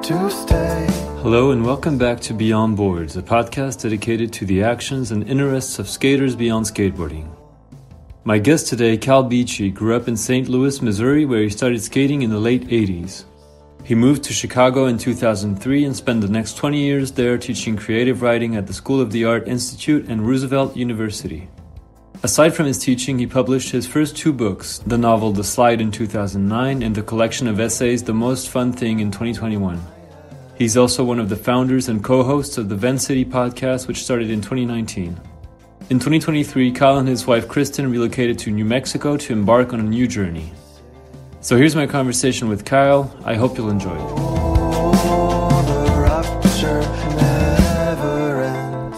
to stay. Hello and welcome back to Beyond Boards, a podcast dedicated to the actions and interests of skaters beyond skateboarding. My guest today, Kyle Beachy, grew up in St. Louis, Missouri, where he started skating in the late 80s. He moved to Chicago in 2003 and spent the next 20 years there teaching creative writing at the School of the Art Institute and Roosevelt University. Aside from his teaching, he published his first two books, the novel The Slide in 2009 and the collection of essays The Most Fun Thing in 2021. He's also one of the founders and co-hosts of the Vent City podcast, which started in 2019. In 2023, Kyle and his wife Kristin relocated to New Mexico to embark on a new journey. So here's my conversation with Kyle. I hope you'll enjoy it. The rapture never ends.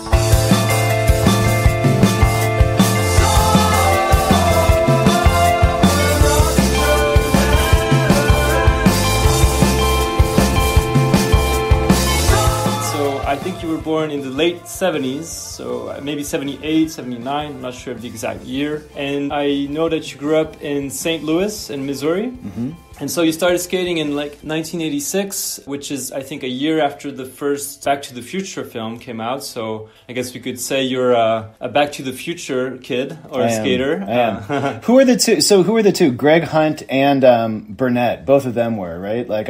So I think you were born in the late 70s, so maybe 78, 79, I'm not sure of the exact year. And I know that you grew up in St. Louis in Missouri. Mm-hmm. And so you started skating in like 1986, which is, I think, a year after the first Back to the Future film came out. So I guess we could say you're a Back to the Future kid or a skater. I am. Who are the two? So who are the two? Greg Hunt and Burnett. Both of them were, right? Like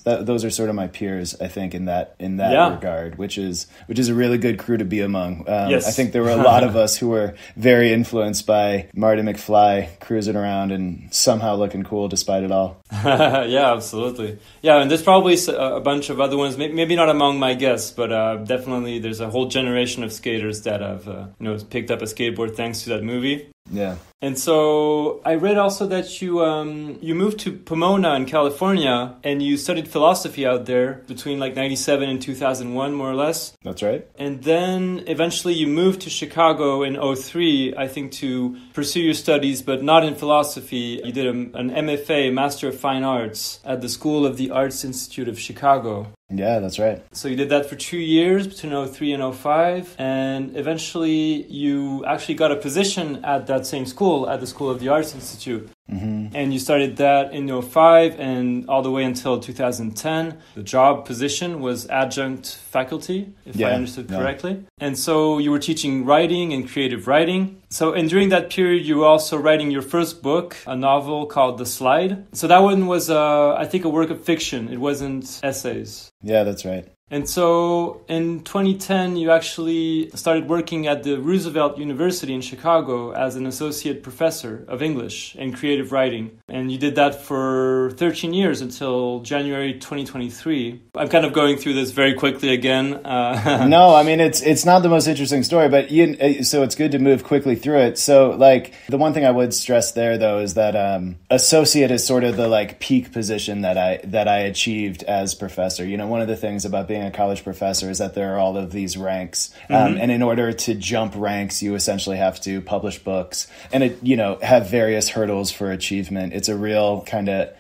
those are sort of my peers, I think, in that regard, which is a really good crew to be among. Yes. I think there were a lot of us who were very influenced by Marty McFly cruising around and somehow looking cool despite it all. Yeah, absolutely. Yeah, and there's probably a bunch of other ones, maybe not among my guests, but definitely there's a whole generation of skaters that have picked up a skateboard thanks to that movie. Yeah. And so I read also that you moved to Pomona in California and you studied philosophy out there between like 97 and 2001, more or less. That's right. And then eventually you moved to Chicago in 03, I think, to pursue your studies, but not in philosophy. You did an MFA, Master of Fine Arts, at the School of the Arts Institute of Chicago. Yeah, that's right. So you did that for 2 years, between 03 and 05, and eventually you actually got a position at that same school, at the School of the Arts Institute. Mm-hmm. And you started that in 05 and all the way until 2010. The job position was adjunct faculty, if I understood correctly. And so you were teaching writing and creative writing. So, and during that period, you were also writing your first book, a novel called The Slide. So that one was, I think, a work of fiction. It wasn't essays. Yeah, that's right. And so in 2010, you actually started working at the Roosevelt University in Chicago as an associate professor of English and creative writing. And you did that for 13 years until January 2023. I'm kind of going through this very quickly again. No, I mean, it's not the most interesting story, but so it's good to move quickly through it. So like the one thing I would stress there, though, is that associate is sort of the like peak position that I achieved as professor. You know, one of the things about being a college professor is that there are all of these ranks. And in order to jump ranks, you essentially have to publish books and have various hurdles for achievement. It's a real kind of,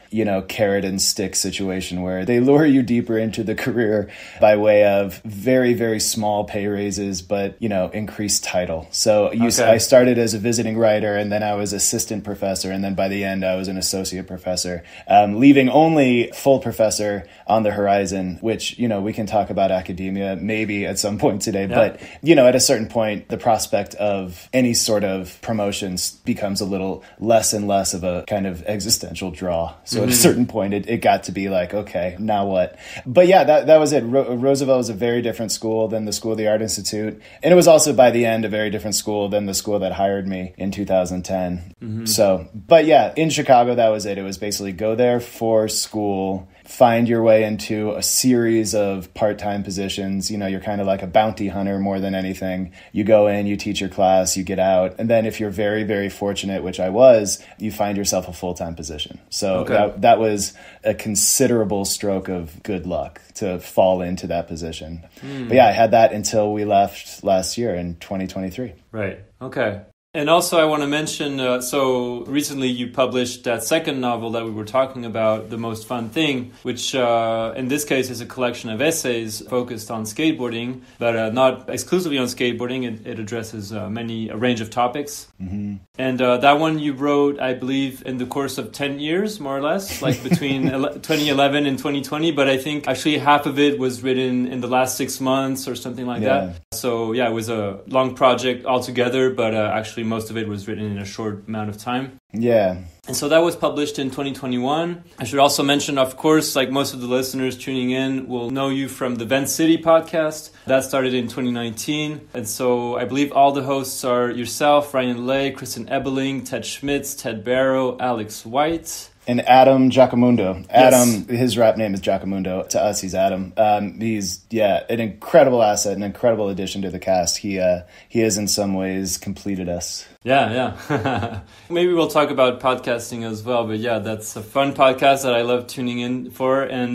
carrot and stick situation where they lure you deeper into the career by way of very, very small pay raises, but, increased title. So I started as a visiting writer and then I was assistant professor. And then by the end, I was an associate professor, leaving only full professor on the horizon, which, we can talk about academia maybe at some point today. Yeah. But, at a certain point, the prospect of any sort of promotions becomes a little less and less of a kind of existential draw. So at a certain point, it got to be like, okay, now what? But yeah, that was it. Roosevelt was a very different school than the School of the Art Institute. And it was also by the end a very different school than the school that hired me in 2010. Mm-hmm. So, but yeah, in Chicago, that was it. It was basically go there for school, find your way into a series of part-time positions. You're kind of like a bounty hunter more than anything. You go in, you teach your class, you get out. And then if you're very, very fortunate, which I was, you find yourself a full-time position. So that was a considerable stroke of good luck to fall into that position. But yeah, I had that until we left last year in 2023. Right. Okay. And also I want to mention, so recently you published that second novel that we were talking about, The Most Fun Thing, which in this case is a collection of essays focused on skateboarding, but not exclusively on skateboarding. It addresses a range of topics. Mm-hmm. And that one you wrote, I believe, in the course of 10 years, more or less, like between 2011 and 2020. But I think actually half of it was written in the last 6 months or something like that. So yeah, it was a long project altogether, but actually most of it was written in a short amount of time. Yeah. And so that was published in 2021. I should also mention, of course, like most of the listeners tuning in will know you from the Vent City podcast. That started in 2019. And so I believe all the hosts are yourself, Ryan Lay, Kristin Ebeling, Ted Schmitz, Ted Barrow, Alex White. And Adam Giacomundo. Adam, Yes. his rap name is Giacomundo. To us, he's Adam. He's, an incredible asset, an incredible addition to the cast. He has in some ways completed us. Yeah. Maybe we'll talk about podcasting as well. But yeah, that's a fun podcast that I love tuning in for. And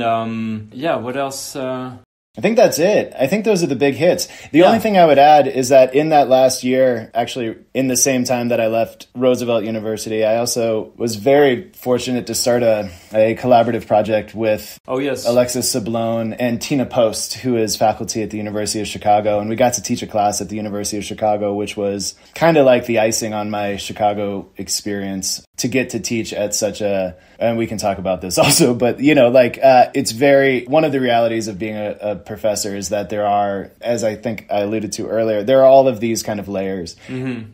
what else? I think that's it. I think those are the big hits. The only thing I would add is that in that last year, actually in the same time that I left Roosevelt University, I also was very fortunate to start a collaborative project with Alexis Sablone and Tina Post, who is faculty at the University of Chicago. And we got to teach a class at the University of Chicago, which was kind of like the icing on my Chicago experience, to get to teach at such and we can talk about this also, but it's one of the realities of being a professor is that there are, as I think I alluded to earlier, there are all of these kind of layers,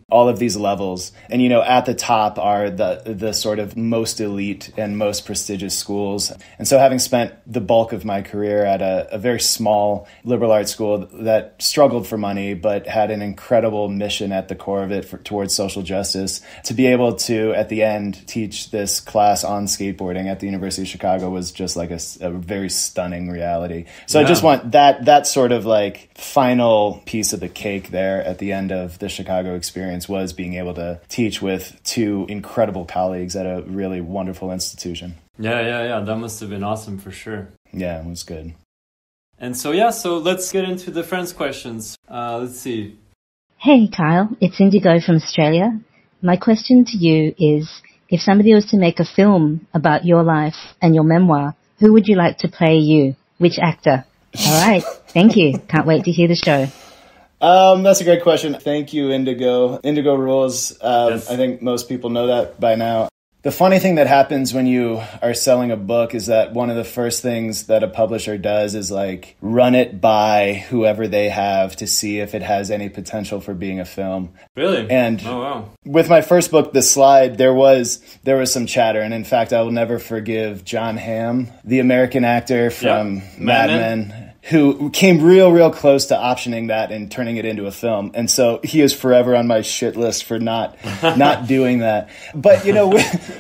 all of these levels. And, at the top are the sort of most elite and most prestigious schools. And so having spent the bulk of my career at a very small liberal arts school that struggled for money, but had an incredible mission at the core of it towards social justice, to be able to, at the end, teach this class on skateboarding at the University of Chicago was just like a very stunning reality. So I just want that sort of like final piece of the cake there at the end of the Chicago experience was being able to teach with two incredible colleagues at a really wonderful institution. Yeah. That must have been awesome for sure. Yeah, it was good. And so let's get into the friends questions. Let's see. Hey, Kyle, it's Indigo from Australia. My question to you is, if somebody was to make a film about your life and your memoir, who would you like to play you? Which actor? All right. Thank you. Can't wait to hear the show. That's a great question. Thank you, Indigo. Indigo rules. Yes. I think most people know that by now. The funny thing that happens when you are selling a book is that one of the first things that a publisher does is like run it by whoever they have to see if it has any potential for being a film. Really? And oh, wow. With my first book, The Slide, there was some chatter. And in fact, I will never forgive John Hamm, the American actor from Mad Men, who came real close to optioning that and turning it into a film. And so he is forever on my shit list for not doing that. But,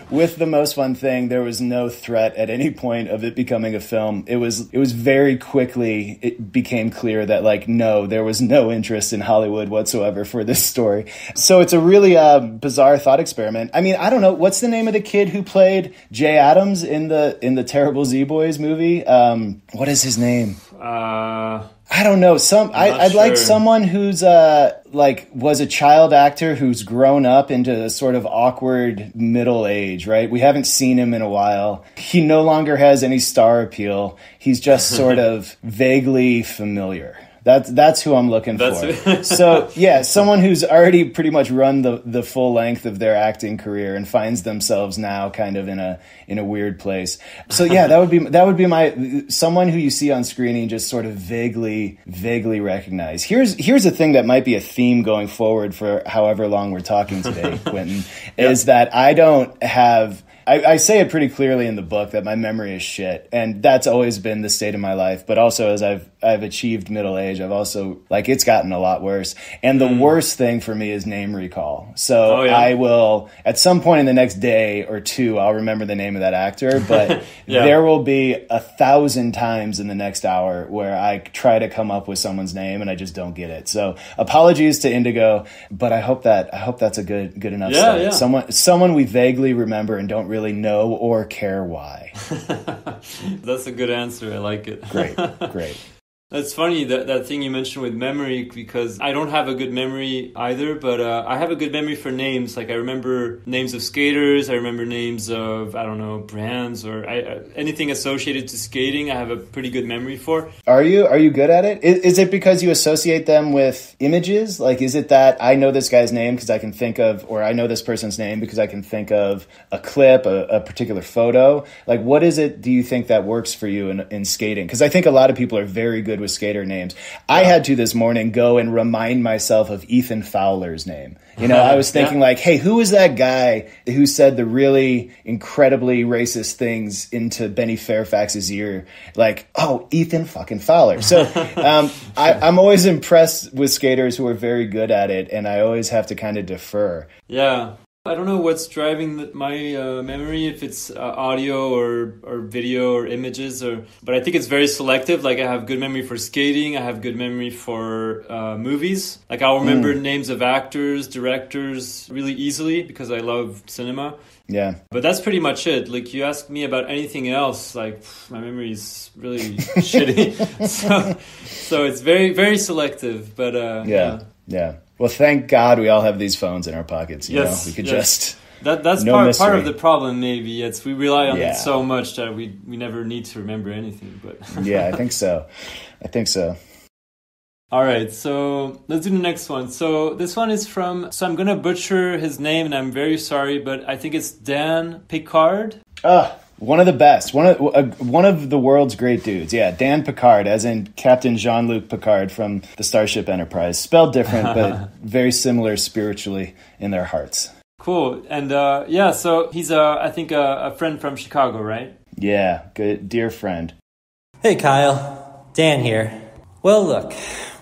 with The Most Fun Thing, there was no threat at any point of it becoming a film. It was very quickly, it became clear that no, there was no interest in Hollywood whatsoever for this story. So it's a really bizarre thought experiment. I mean, I don't know. What's the name of the kid who played Jay Adams in the Terrible Z-Boys movie? What is his name? I don't know. I'd like someone who's was a child actor who's grown up into a sort of awkward middle age, right? We haven't seen him in a while. He no longer has any star appeal. He's just sort of vaguely familiar. That's who I'm looking for. So yeah, someone who's already pretty much run the full length of their acting career and finds themselves now kind of in a weird place. So yeah, that would be my someone who you see on screen and just sort of vaguely recognize. Here's a thing that might be a theme going forward for however long we're talking today, Quentin, is that I don't have. I say it pretty clearly in the book that my memory is shit, and that's always been the state of my life. But also, as I've achieved middle age, I've also it's gotten a lot worse. And the worst thing for me is name recall. So I will, at some point in the next day or two, I'll remember the name of that actor. But there will be 1,000 times in the next hour where I try to come up with someone's name and I just don't get it. So apologies to Indigo, but I hope that's a good enough start. Yeah. Someone we vaguely remember and don't really know or care why. That's a good answer. I like it. Great. That's funny, that thing you mentioned with memory, because I don't have a good memory either, but I have a good memory for names. Like I remember names of skaters, I remember names of, I don't know, brands or anything associated to skating. I have a pretty good memory for. Are you good at it? Is it because you associate them with images? Like, is it that I know this guy's name because I can think of, or I know this person's name because I can think of a clip, a particular photo? Like, what is it, do you think, that works for you in skating? Because I think a lot of people are very good with skater names. I had to this morning go and remind myself of Ethan Fowler's name. You know, I was thinking like, hey, who was that guy who said the really incredibly racist things into Benny Fairfax's ear? Like, oh, Ethan fucking Fowler. So I'm always impressed with skaters who are very good at it, and I always have to kind of defer. Yeah. I don't know what's driving my memory, if it's audio or video or images, but I think it's very selective. Like I have good memory for skating. I have good memory for movies. Like I'll remember names of actors, directors really easily because I love cinema. Yeah. But that's pretty much it. Like you ask me about anything else, like my memory is really shitty. So it's very, very selective. But yeah. Well, thank God we all have these phones in our pockets. You know, we could just that's no part of the problem. Maybe it's we rely on Yeah. it so much that we never need to remember anything. But Yeah, I think so. All right, so let's do the next one. So this one is from. So I'm gonna butcher his name, and I'm very sorry, but I think it's Dan Piquard. One of the best, one of the world's great dudes. Yeah, Dan Piquard, as in Captain Jean-Luc Picard from the Starship Enterprise. Spelled different, but very similar spiritually in their hearts. Cool, and so he's I think a friend from Chicago, right? Yeah, good, dear friend. Hey Kyle, Dan here. Well look,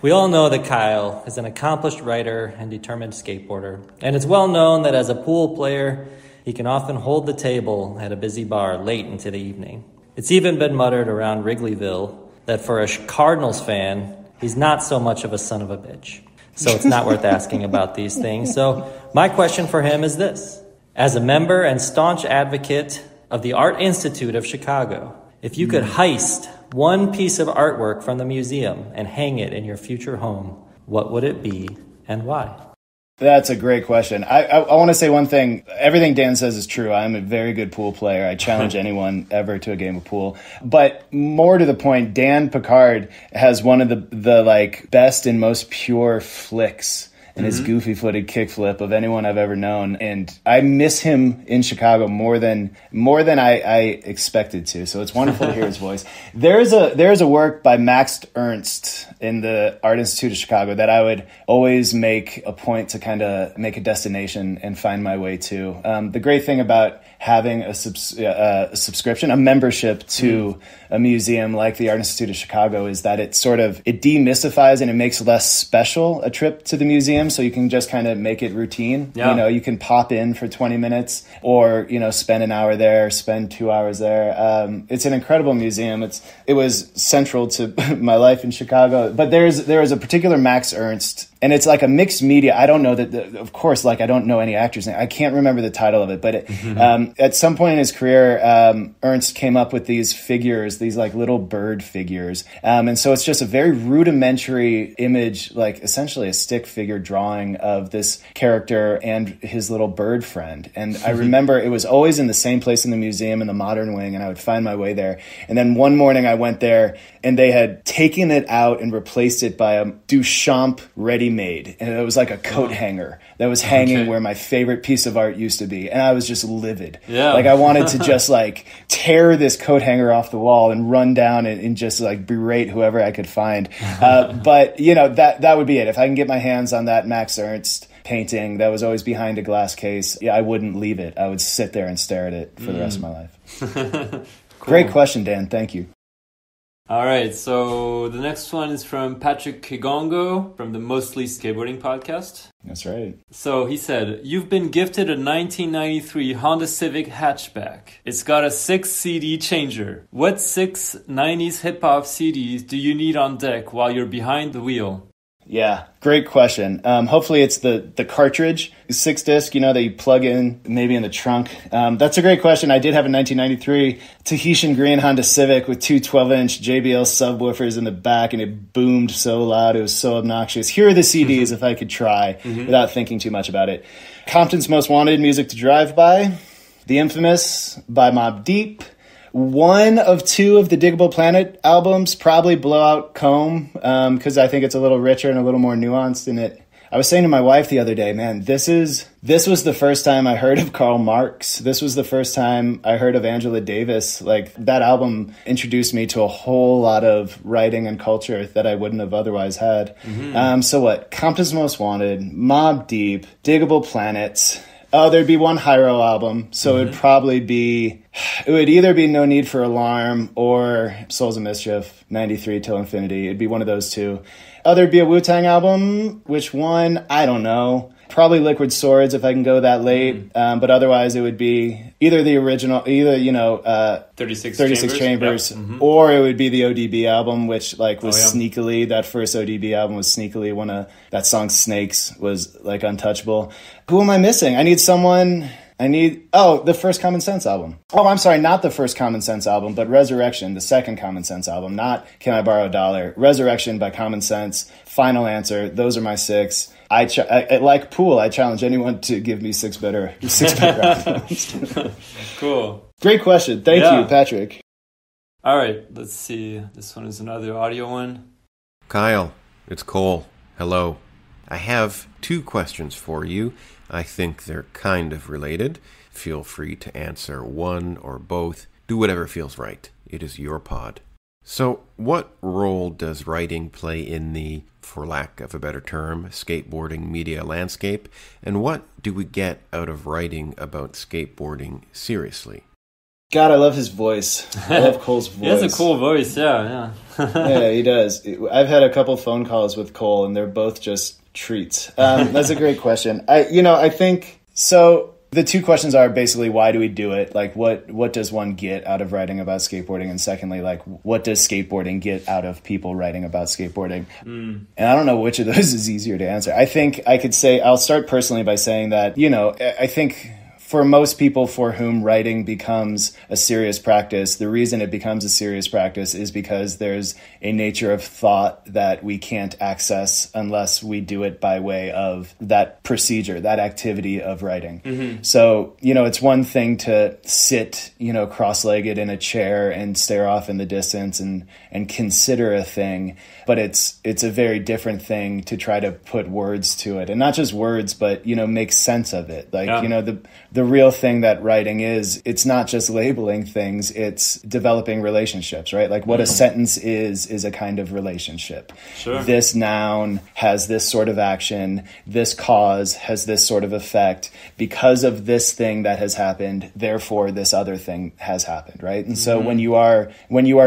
we all know that Kyle is an accomplished writer and determined skateboarder, and it's well known that as a pool player, he can often hold the table at a busy bar late into the evening. It's even been muttered around Wrigleyville that for a Cardinals fan, he's not so much of a son of a bitch. So it's not worth asking about these things. So my question for him is this. As a member and staunch advocate of the Art Institute of Chicago, if you could heist one piece of artwork from the museum and hang it in your future home, what would it be and why? That's a great question. I want to say one thing. Everything Dan says is true. I'm a very good pool player. I challenge anyone ever to a game of pool. But more to the point, Dan Piquard has one of the like best and most pure flicks in his goofy-footed kickflip of anyone I've ever known, and I miss him in Chicago more than I expected to. So it's wonderful to hear his voice. There's a work by Max Ernst in the Art Institute of Chicago that I would always make a point to kind of make a destination and find my way to. The great thing about having a subscription, a membership to a museum like the Art Institute of Chicago is that it demystifies and it makes less special a trip to the museum. So you can just kind of make it routine. Yeah. You know, you can pop in for 20 minutes or, you know, spend an hour there, spend 2 hours there. It's an incredible museum. It was central to my life in Chicago. But there is a particular Max Ernst, and it's like a mixed media. I don't know of course, like I don't know any actor's name. I can't remember the title of it, but at some point in his career, Ernst came up with these figures, these like little bird figures. And so it's just a very rudimentary image, like essentially a stick figure drawing of this character and his little bird friend. And I remember it was always in the same place in the museum in the modern wing, and I would find my way there. And then one morning I went there and they had taken it out and replaced it by a Duchamp ready-made. And it was like a coat hanger that was hanging where my favorite piece of art used to be. And I was just livid. Yeah. Like I wanted to just like tear this coat hanger off the wall and run down and just like berate whoever I could find. But you know, that would be it. If I can get my hands on that Max Ernst painting that was always behind a glass case, I wouldn't leave it. I would sit there and stare at it for the rest of my life. Cool. Great question, Dan. Thank you. All right, so the next one is from Patrick Kigongo from the Mostly Skateboarding podcast. That's right. So he said, you've been gifted a 1993 Honda Civic hatchback. It's got a 6 CD changer. What 6 90s hip-hop CDs do you need on deck while you're behind the wheel? Yeah, great question. Hopefully it's the cartridge, 6-disc, that you plug in maybe in the trunk. That's a great question. I did have a 1993 Tahitian green Honda Civic with two 12-inch JBL subwoofers in the back, and it boomed so loud. It was so obnoxious. Here are the CDs if I could try without thinking too much about it. Compton's Most Wanted, Music to Drive By. The Infamous by Mobb Deep. One of two of the Diggable Planet albums, probably Blowout Comb, because I think it's a little richer and a little more nuanced in it. I was saying to my wife the other day, man, this was the first time I heard of Karl Marx. This was the first time I heard of Angela Davis. Like, that album introduced me to a whole lot of writing and culture that I wouldn't have otherwise had. So what? Compton's Most Wanted, Mobb Deep, Diggable Planets. Oh, there'd be one Hyro album, so it would either be No Need for Alarm or Souls of Mischief, 93 Till Infinity. It'd be one of those two. Oh, there'd be a Wu-Tang album. Which one? I don't know. Probably Liquid Swords if I can go that late. But otherwise it would be either the original, 36 Chambers, yep. Or it would be the ODB album, which was sneakily, that first ODB album was sneakily that song Snakes was like untouchable. Who am I missing? The first Common Sense album. Oh, I'm sorry, not the first Common Sense album, but Resurrection, the second Common Sense album, not Can I Borrow a Dollar? Resurrection by Common Sense, final answer. Those are my 6. I like Pool. I challenge anyone to give me 6 better albums. Cool. Great question. Thank you, Patrick. All right, let's see. This one is another audio one. Kyle, it's Cole. Hello. I have 2 questions for you. I think they're kind of related. Feel free to answer one or both. Do whatever feels right. It is your pod. So, what role does writing play in the, for lack of a better term, skateboarding media landscape? And what do we get out of writing about skateboarding seriously? God, I love his voice. I love Cole's voice. He has a cool voice, yeah. Yeah, he does. I've had a couple phone calls with Cole, and they're both just treats. That's a great question. I think so. The 2 questions are basically, why do we do it? Like, what does one get out of writing about skateboarding? And secondly, like, what does skateboarding get out of people writing about skateboarding? And I don't know which of those is easier to answer. I think I could say, I'll start personally by saying that, I think for most people for whom writing becomes a serious practice, the reason it becomes a serious practice is because there's a nature of thought that we can't access unless we do it by way of that procedure, that activity of writing. So, it's one thing to sit, cross-legged in a chair and stare off in the distance and consider a thing, but it's a very different thing to try to put words to it. And not just words, but, make sense of it. Like, the real thing that writing is, it's not just labeling things, it's developing relationships, right? Like, what a sentence is a kind of relationship. Sure. This noun has this sort of action, this cause has this sort of effect. Because of this thing that has happened, therefore this other thing has happened, right? And so when you are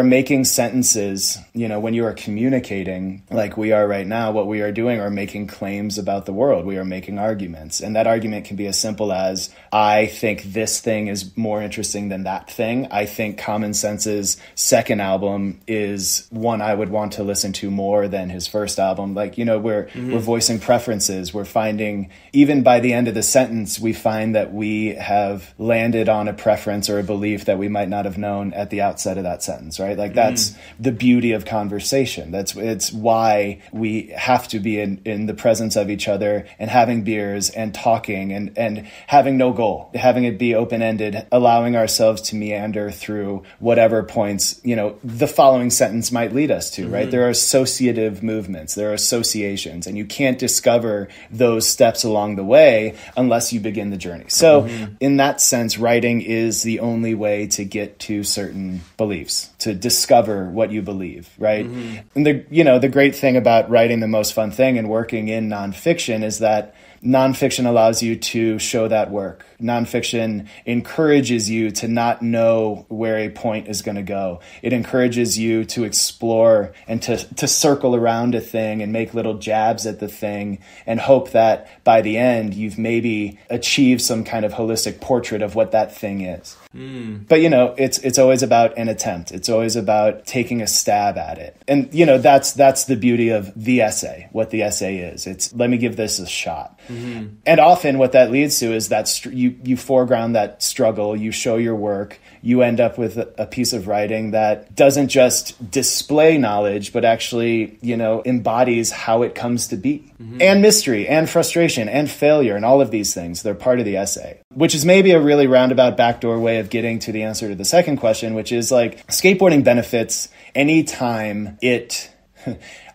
making sentences, when you are communicating like we are right now, what we are doing are making claims about the world. We are making arguments. And that argument can be as simple as, I think this thing is more interesting than that thing. I think Common Sense's second album is one I would want to listen to more than his first album. Like, we're voicing preferences. We're finding, even by the end of the sentence, we find that we have landed on a preference or a belief that we might not have known at the outset of that sentence, right? Like, that's the beauty of conversation. It's why we have to be in the presence of each other and having beers and talking and having no goal. Having it be open-ended, allowing ourselves to meander through whatever points, the following sentence might lead us to, right? There are associative movements, there are associations, and you can't discover those steps along the way unless you begin the journey. So in that sense, writing is the only way to get to certain beliefs, to discover what you believe, right? And the great thing about writing, the most fun thing and working in nonfiction is that nonfiction allows you to show that work. nonfiction encourages you to not know where a point is going to go. It encourages you to explore and to circle around a thing and make little jabs at the thing and hope that by the end you've maybe achieved some kind of holistic portrait of what that thing is. But, you know, it's always about an attempt. It's always about taking a stab at it. And, you know, that's the beauty of the essay, what the essay is. It's, let me give this a shot. And often what that leads to is that you foreground that struggle, you show your work, you end up with a piece of writing that doesn't just display knowledge, but actually, you know, embodies how it comes to be. And mystery and frustration and failure and all of these things, they're part of the essay, which is maybe a really roundabout backdoor way of getting to the answer to the second question, which is like skateboarding benefits anytime it...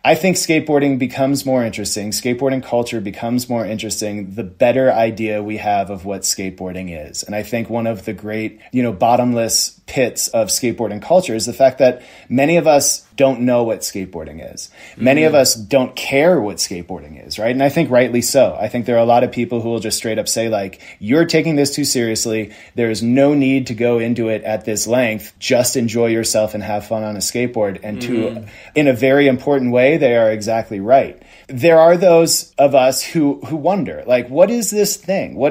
I think skateboarding becomes more interesting. Skateboarding culture becomes more interesting the better idea we have of what skateboarding is. And I think one of the great, you know, bottomless pits of skateboarding culture is the fact that many of us don't know what skateboarding is. Many of us don't care what skateboarding is, right? And I think rightly so. I think there are a lot of people who will just straight up say, like, you're taking this too seriously. There is no need to go into it at this length. Just enjoy yourself and have fun on a skateboard. And in a very important way, they are exactly right. There are those of us who wonder, like, what is this thing? Why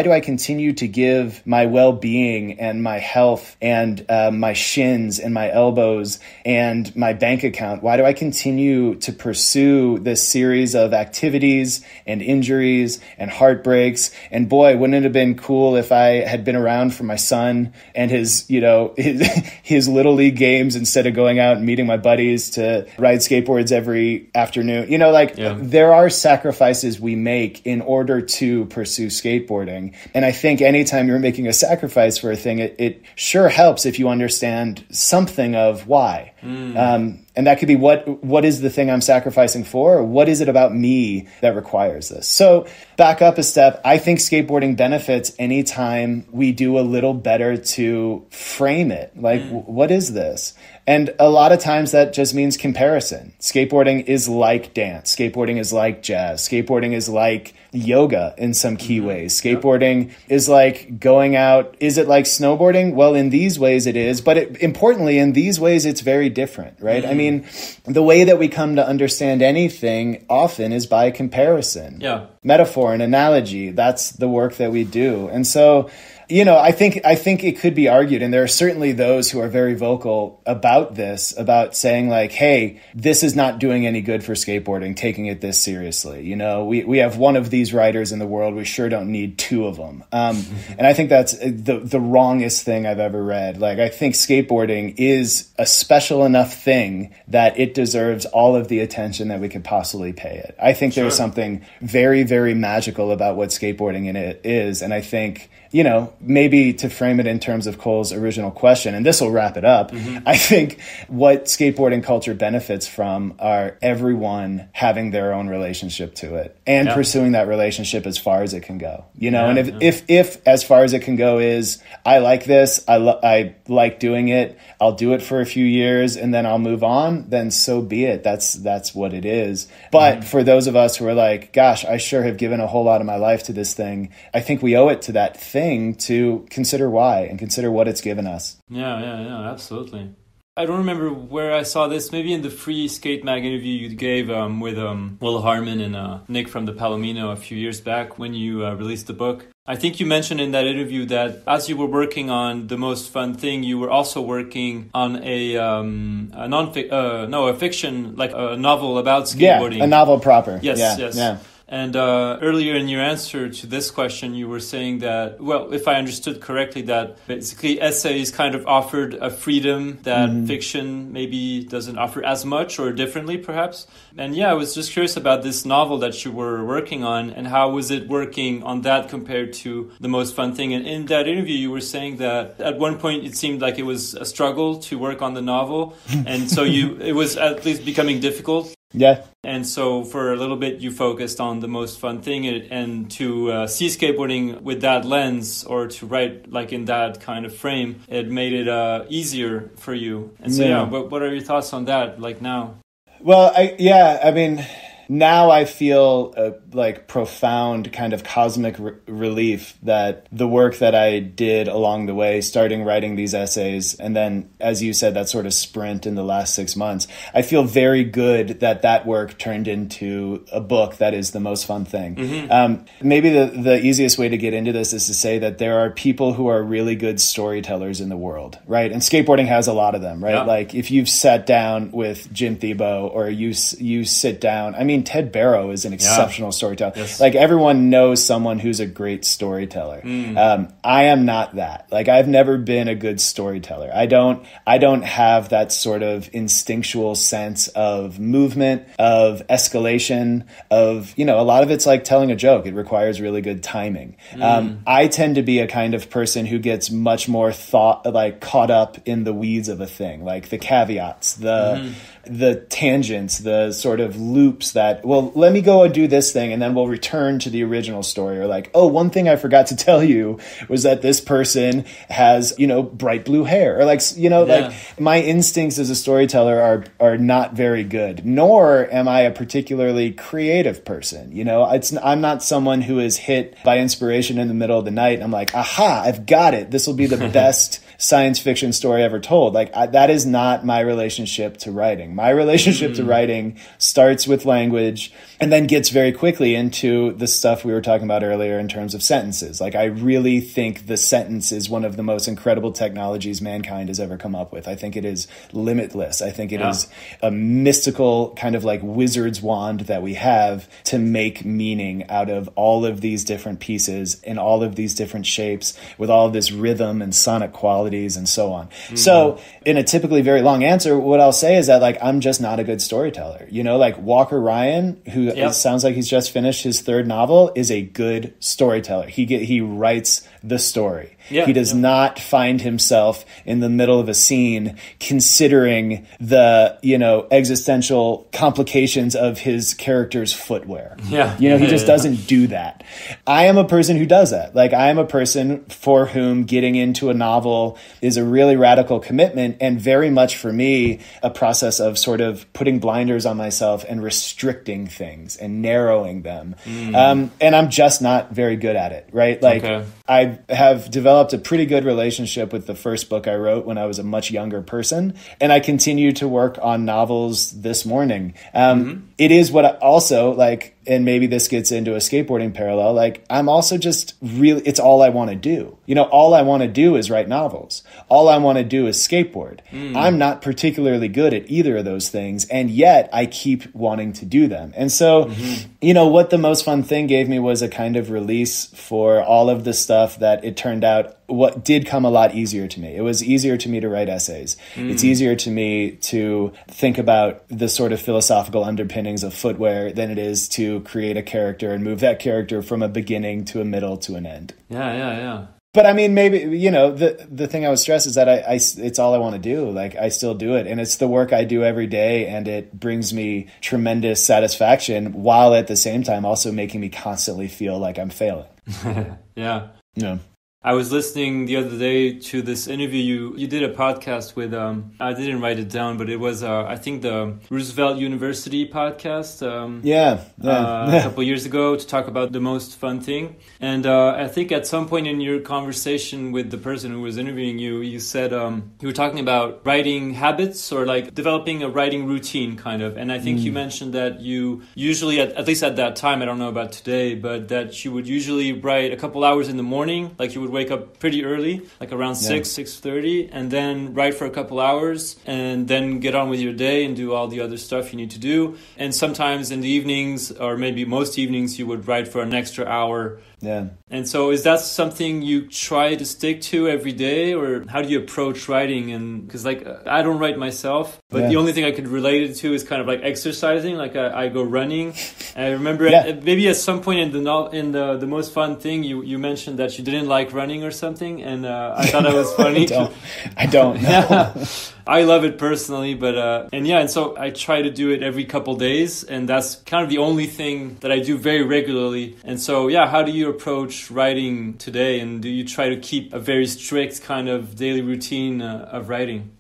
do I continue to give my well-being and my health and my shins and my elbows and my bank account? Why do I continue to pursue this series of activities and injuries and heartbreaks? And boy, wouldn't it have been cool if I had been around for my son and his, you know, his little league games instead of going out and meeting my buddies to ride skateboards every afternoon. You know, like, there are sacrifices we make in order to pursue skateboarding. And I think anytime you're making a sacrifice for a thing, it sure helps if you understand something of why. And that could be what is the thing I'm sacrificing for? Or what is it about me that requires this? So back up a step. I think skateboarding benefits anytime we do a little better to frame it. Like, what is this? And a lot of times that just means comparison. Skateboarding is like dance. Skateboarding is like jazz. Skateboarding is like yoga in some key ways. Skateboarding is like going out. Is it like snowboarding? Well, in these ways it is. But importantly, in these ways, it's very different, right? I mean, the way that we come to understand anything often is by comparison. Metaphor and analogy. That's the work that we do. And so, you know, I think it could be argued, and there are certainly those who are very vocal about this, about saying like, hey, this is not doing any good for skateboarding, taking it this seriously. You know, we have one of these writers in the world. We sure don't need two of them. And I think that's the wrongest thing I've ever read. Like, I think skateboarding is a special enough thing that it deserves all of the attention that we could possibly pay it. I think there's something very, very magical about what skateboarding in it is. And I think, you know, maybe to frame it in terms of Cole's original question, and this will wrap it up, I think what skateboarding culture benefits from are everyone having their own relationship to it and pursuing that relationship as far as it can go. You know, and if as far as it can go is, I like this, I like doing it, I'll do it for a few years and then I'll move on, then so be it. That's what it is. But for those of us who are like, gosh, I sure have given a whole lot of my life to this thing, I think we owe it to that thing to consider why and consider what it's given us. Yeah, absolutely. I don't remember where I saw this, maybe in the Free Skate Mag interview you gave with Will Harmon and Nick from the Palomino a few years back when you released the book. I think you mentioned in that interview that as you were working on The Most Fun Thing, you were also working on a fiction, like a novel about skateboarding. Yeah, a novel proper. Yes. And earlier in your answer to this question, you were saying that, well, if I understood correctly, that basically essays kind of offered a freedom that fiction maybe doesn't offer as much or differently, perhaps. And yeah, I was just curious about this novel that you were working on and how was it working on that compared to The Most Fun Thing. And in that interview, you were saying that at one point it seemed like it was a struggle to work on the novel. And so it was at least becoming difficult. Yeah. And so for a little bit, you focused on The Most Fun Thing and to see skateboarding with that lens or to write like in that kind of frame, it made it easier for you. And so, what are your thoughts on that like now? Well, I mean, now I feel like profound kind of cosmic relief that the work that I did along the way, starting writing these essays, and then, as you said, that sort of sprint in the last 6 months, I feel very good that work turned into a book that is the most fun thing. Maybe the easiest way to get into this is to say that there are people who are really good storytellers in the world, right? And skateboarding has a lot of them, right? Like if you've sat down with Jim Thiebaud, or you sit down, I mean, Ted Barrow is an exceptional storyteller. Yes. Like everyone knows someone who's a great storyteller. I am not that. Like I've never been a good storyteller. I don't have that sort of instinctual sense of movement, of escalation, of, a lot of it's like telling a joke. It requires really good timing. I tend to be a kind of person who gets much more caught up in the weeds of a thing, like the caveats, the tangents, the sort of loops that, well, let me go and do this thing and then we'll return to the original story. Or like, oh, one thing I forgot to tell you was that this person has, bright blue hair. Or like, like my instincts as a storyteller are not very good, nor am I a particularly creative person. I'm not someone who is hit by inspiration in the middle of the night and I'm like, aha, I've got it. This will be the best science fiction story ever told. Like that is not my relationship to writing. My relationship to writing starts with language and then gets very quickly into the stuff we were talking about earlier in terms of sentences. Like I really think the sentence is one of the most incredible technologies mankind has ever come up with. I think it is limitless. I think it is a mystical kind of like wizard's wand that we have to make meaning out of all of these different pieces in all of these different shapes with all of this rhythm and sonic qualities and so on. So in a typically very long answer, what I'll say is that like I'm just not a good storyteller. Like Walker Ryan, who it sounds like he's just finished his third novel, is a good storyteller. He writes the story. He does not find himself in the middle of a scene considering the, existential complications of his character's footwear. He just doesn't do that. I am a person who does that. Like I am a person for whom getting into a novel is a really radical commitment and very much for me a process of sort of putting blinders on myself and restricting things and narrowing them. And I'm just not very good at it, right? Like I have developed a pretty good relationship with the first book I wrote when I was a much younger person, and I continue to work on novels this morning. It is what I also like, and maybe this gets into a skateboarding parallel, like I'm also just really, it's all I want to do. All I want to do is write novels. All I want to do is skateboard. I'm not particularly good at either of those things, and yet I keep wanting to do them. And so, what the most fun thing gave me was a kind of release for all of the stuff that it turned out what did come a lot easier to me. It was easier to me to write essays. It's easier to me to think about the sort of philosophical underpinnings of footwear than it is to create a character and move that character from a beginning to a middle to an end. Yeah. But I mean, maybe, the thing I would stress is that it's all I want to do. Like I still do it, and it's the work I do every day, and it brings me tremendous satisfaction while at the same time also making me constantly feel like I'm failing. Yeah. I was listening the other day to this interview. You did a podcast with, I didn't write it down, but it was, I think, the Roosevelt University podcast. A couple years ago to talk about the most fun thing. And I think at some point in your conversation with the person who was interviewing you, you said you were talking about writing habits or like developing a writing routine kind of. And I think you mentioned that you usually, at least at that time, I don't know about today, but that you would usually write a couple hours in the morning, like you would wake up pretty early, like around 6:30, and then write for a couple hours and then get on with your day and do all the other stuff you need to do. And sometimes in the evenings, or maybe most evenings, you would write for an extra hour. Yeah. And so is that something you try to stick to every day, or how do you approach writing? And because like I don't write myself, but the only thing I could relate it to is kind of like exercising. Like I go running. And I remember maybe at some point in the most fun thing you mentioned that you didn't like running or something, and I thought that was funny. I don't know. I love it personally, but and so I try to do it every couple days, and that's kind of the only thing that I do very regularly. And so how do you approach writing today, and do you try to keep a very strict kind of daily routine of writing?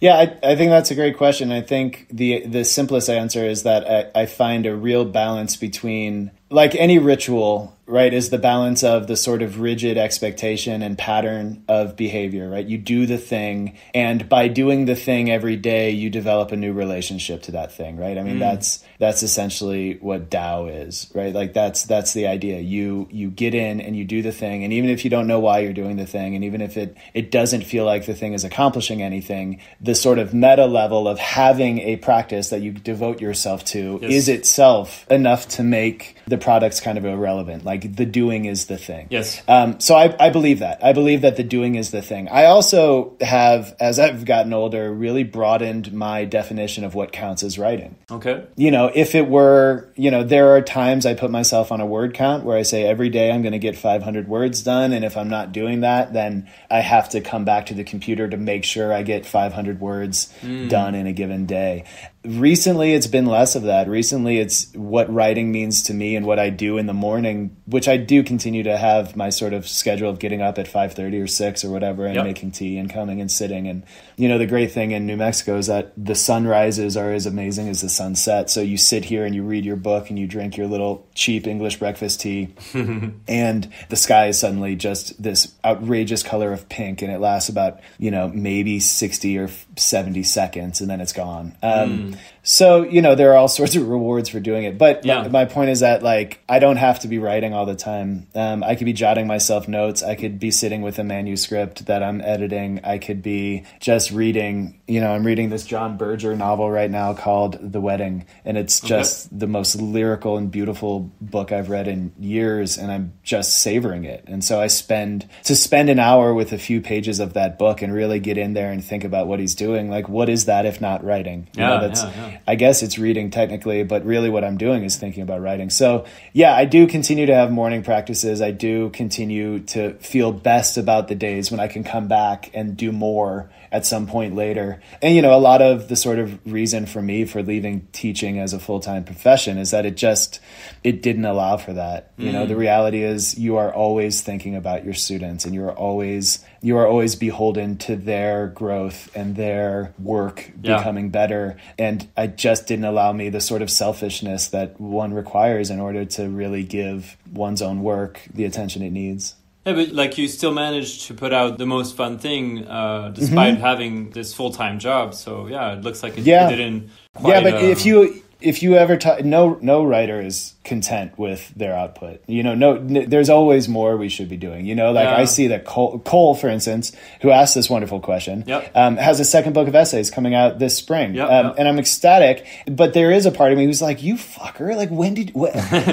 Yeah, I think that's a great question. I think the simplest answer is that I find a real balance between, like any ritual, right, is the balance of the sort of rigid expectation and pattern of behavior, right? You do the thing, and by doing the thing every day, you develop a new relationship to that thing, right? I mean, that's essentially what Tao is, right? Like that's the idea. You get in and you do the thing, and even if you don't know why you're doing the thing, and even if it doesn't feel like the thing is accomplishing anything, the sort of meta level of having a practice that you devote yourself to is itself enough to make the products kind of irrelevant. Like the doing is the thing. Yes. So I believe that. I believe that the doing is the thing. I also have, as I've gotten older, really broadened my definition of what counts as writing. Okay. If it were, there are times I put myself on a word count where I say every day I'm going to get 500 words done. And if I'm not doing that, then I have to come back to the computer to make sure I get 500 words done in a given day. Recently, it's been less of that. Recently, it's what writing means to me and what I do in the morning, which I do continue to have my sort of schedule of getting up at 5:30 or 6 or whatever and making tea and coming and sitting. And, the great thing in New Mexico is that the sunrises are as amazing as the sunset. So you sit here and you read your book and you drink your little cheap English breakfast tea and the sky is suddenly just this outrageous color of pink, and it lasts about, maybe 60 or 70 seconds and then it's gone. So, there are all sorts of rewards for doing it. But my point is that, like, I don't have to be writing all the time. I could be jotting myself notes. I could be sitting with a manuscript that I'm editing. I could be just reading, I'm reading this John Berger novel right now called The Wedding. And it's just the most lyrical and beautiful book I've read in years. And I'm just savoring it. And so I spend an hour with a few pages of that book and really get in there and think about what he's doing. Like, what is that if not writing? I guess it's reading technically, but really what I'm doing is thinking about writing. So I do continue to have morning practices. I do continue to feel best about the days when I can come back and do more at some point later. And, a lot of the sort of reason for me for leaving teaching as a full-time profession is that it didn't allow for that. The reality is you are always thinking about your students, and you are always beholden to their growth and their work becoming better. And I just didn't allow me the sort of selfishness that one requires in order to really give one's own work the attention it needs. Yeah, but like you still managed to put out the most fun thing despite having this full-time job. So it looks like it didn't quite... Yeah, but if you ever no writer is content with their output. There's always more we should be doing. I see that Cole, for instance, who asked this wonderful question, has a second book of essays coming out this spring. And I'm ecstatic, but there is a part of me who's like, you fucker, like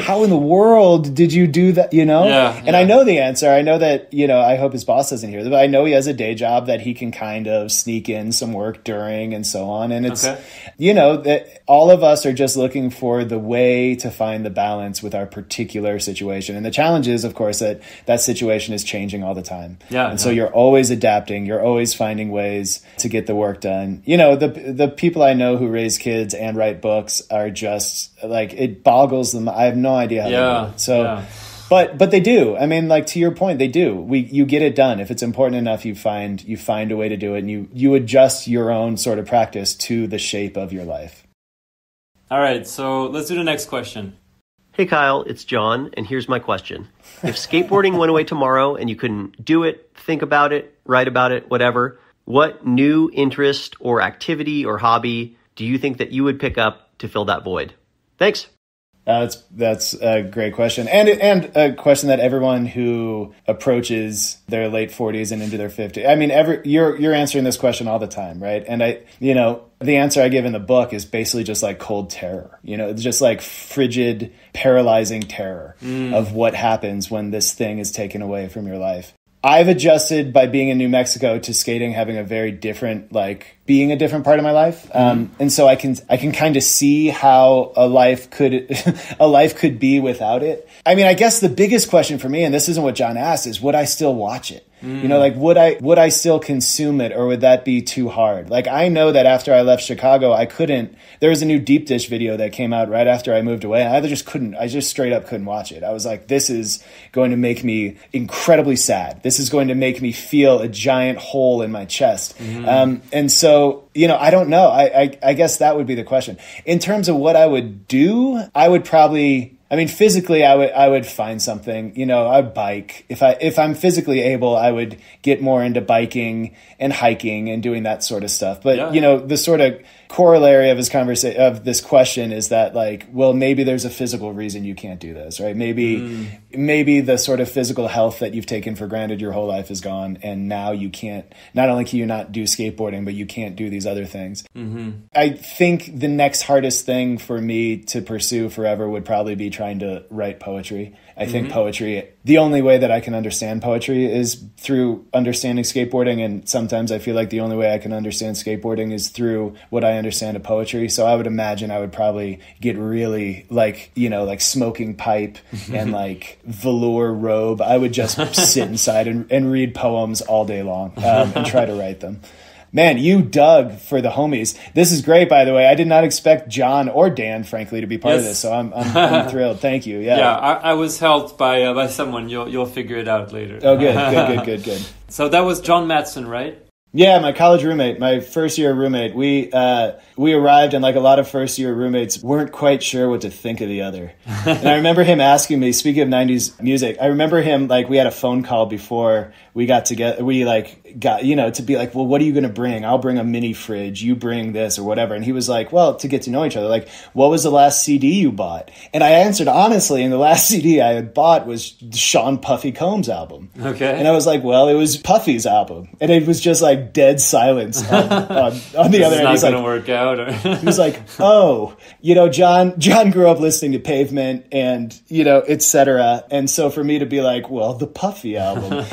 how in the world did you do that? And I know the answer. I know that, I hope his boss doesn't hear that, but I know he has a day job that he can kind of sneak in some work during and so on. And it's, that all of us are just looking for the way to find the balance with our particular situation. And the challenge is, of course, that situation is changing all the time. So you're always adapting. You're always finding ways to get the work done. The people I know who raise kids and write books are just like, it boggles them. I have no idea how they do it. So, but they do. I mean, like, to your point, they do. You get it done. If it's important enough, you find a way to do it, and you adjust your own sort of practice to the shape of your life. All right, so let's do the next question. Hey, Kyle, it's John, and here's my question. If skateboarding went away tomorrow and you couldn't do it, think about it, write about it, whatever, what new interest or activity or hobby do you think that you would pick up to fill that void? Thanks. That's a great question, and a question that everyone who approaches their late 40s and into their 50s. I mean, you're answering this question all the time, right? And the answer I give in the book is basically just like cold terror. It's just like frigid, paralyzing terror of what happens when this thing is taken away from your life. I've adjusted by being in New Mexico to skating having a very different, being a different part of my life. And so I can kind of see how a life could be without it. I mean, I guess the biggest question for me, and this isn't what John asked, is would I still watch it? Would I still consume it, or would that be too hard? Like, I know that after I left Chicago, there was a new Deep Dish video that came out right after I moved away. And I just straight up couldn't watch it. I was like, this is going to make me incredibly sad. This is going to make me feel a giant hole in my chest. And so So, I don't know. I guess that would be the question. In terms of what I would do, I would probably... physically, I would find something. I'd bike. If I'm physically able, I would get more into biking and hiking and doing that sort of stuff. But the sort of corollary of this question is that maybe there's a physical reason you can't do this, right? Maybe the sort of physical health that you've taken for granted your whole life is gone, and now you can't. Not only can you not do skateboarding, but you can't do these other things. Mm-hmm. I think the next hardest thing for me to pursue forever would probably be trying to write poetry. I think poetry, the only way that I can understand poetry is through understanding skateboarding. And sometimes I feel like the only way I can understand skateboarding is through what I understand of poetry. So I would imagine I would probably get really like smoking pipe and velour robe. I would just sit inside and read poems all day long and try to write them. Man, you dug for the homies. This is great, by the way. I did not expect John or Dan, frankly, to be part of this, so I'm thrilled. Thank you. Yeah, I was helped by someone. You'll figure it out later. Oh, good. So that was John Matson, right? Yeah, my college roommate, my first year roommate. We arrived, and like a lot of first year roommates, weren't quite sure what to think of the other. And I remember him asking me, speaking of 90s music, I remember him, we had a phone call before we got together. We got, to be like, well, what are you going to bring? I'll bring a mini fridge. You bring this or whatever. And he was like, well, to get to know each other, what was the last CD you bought? And I answered honestly, and the last CD I had bought was Sean Puffy Combs' album. Okay. And I was like, well, it was Puffy's album. And it was just dead silence on the other end. It's not going to work out. Or he was like, oh, John grew up listening to Pavement and, et cetera. And so for me to be like, well, the Puffy album,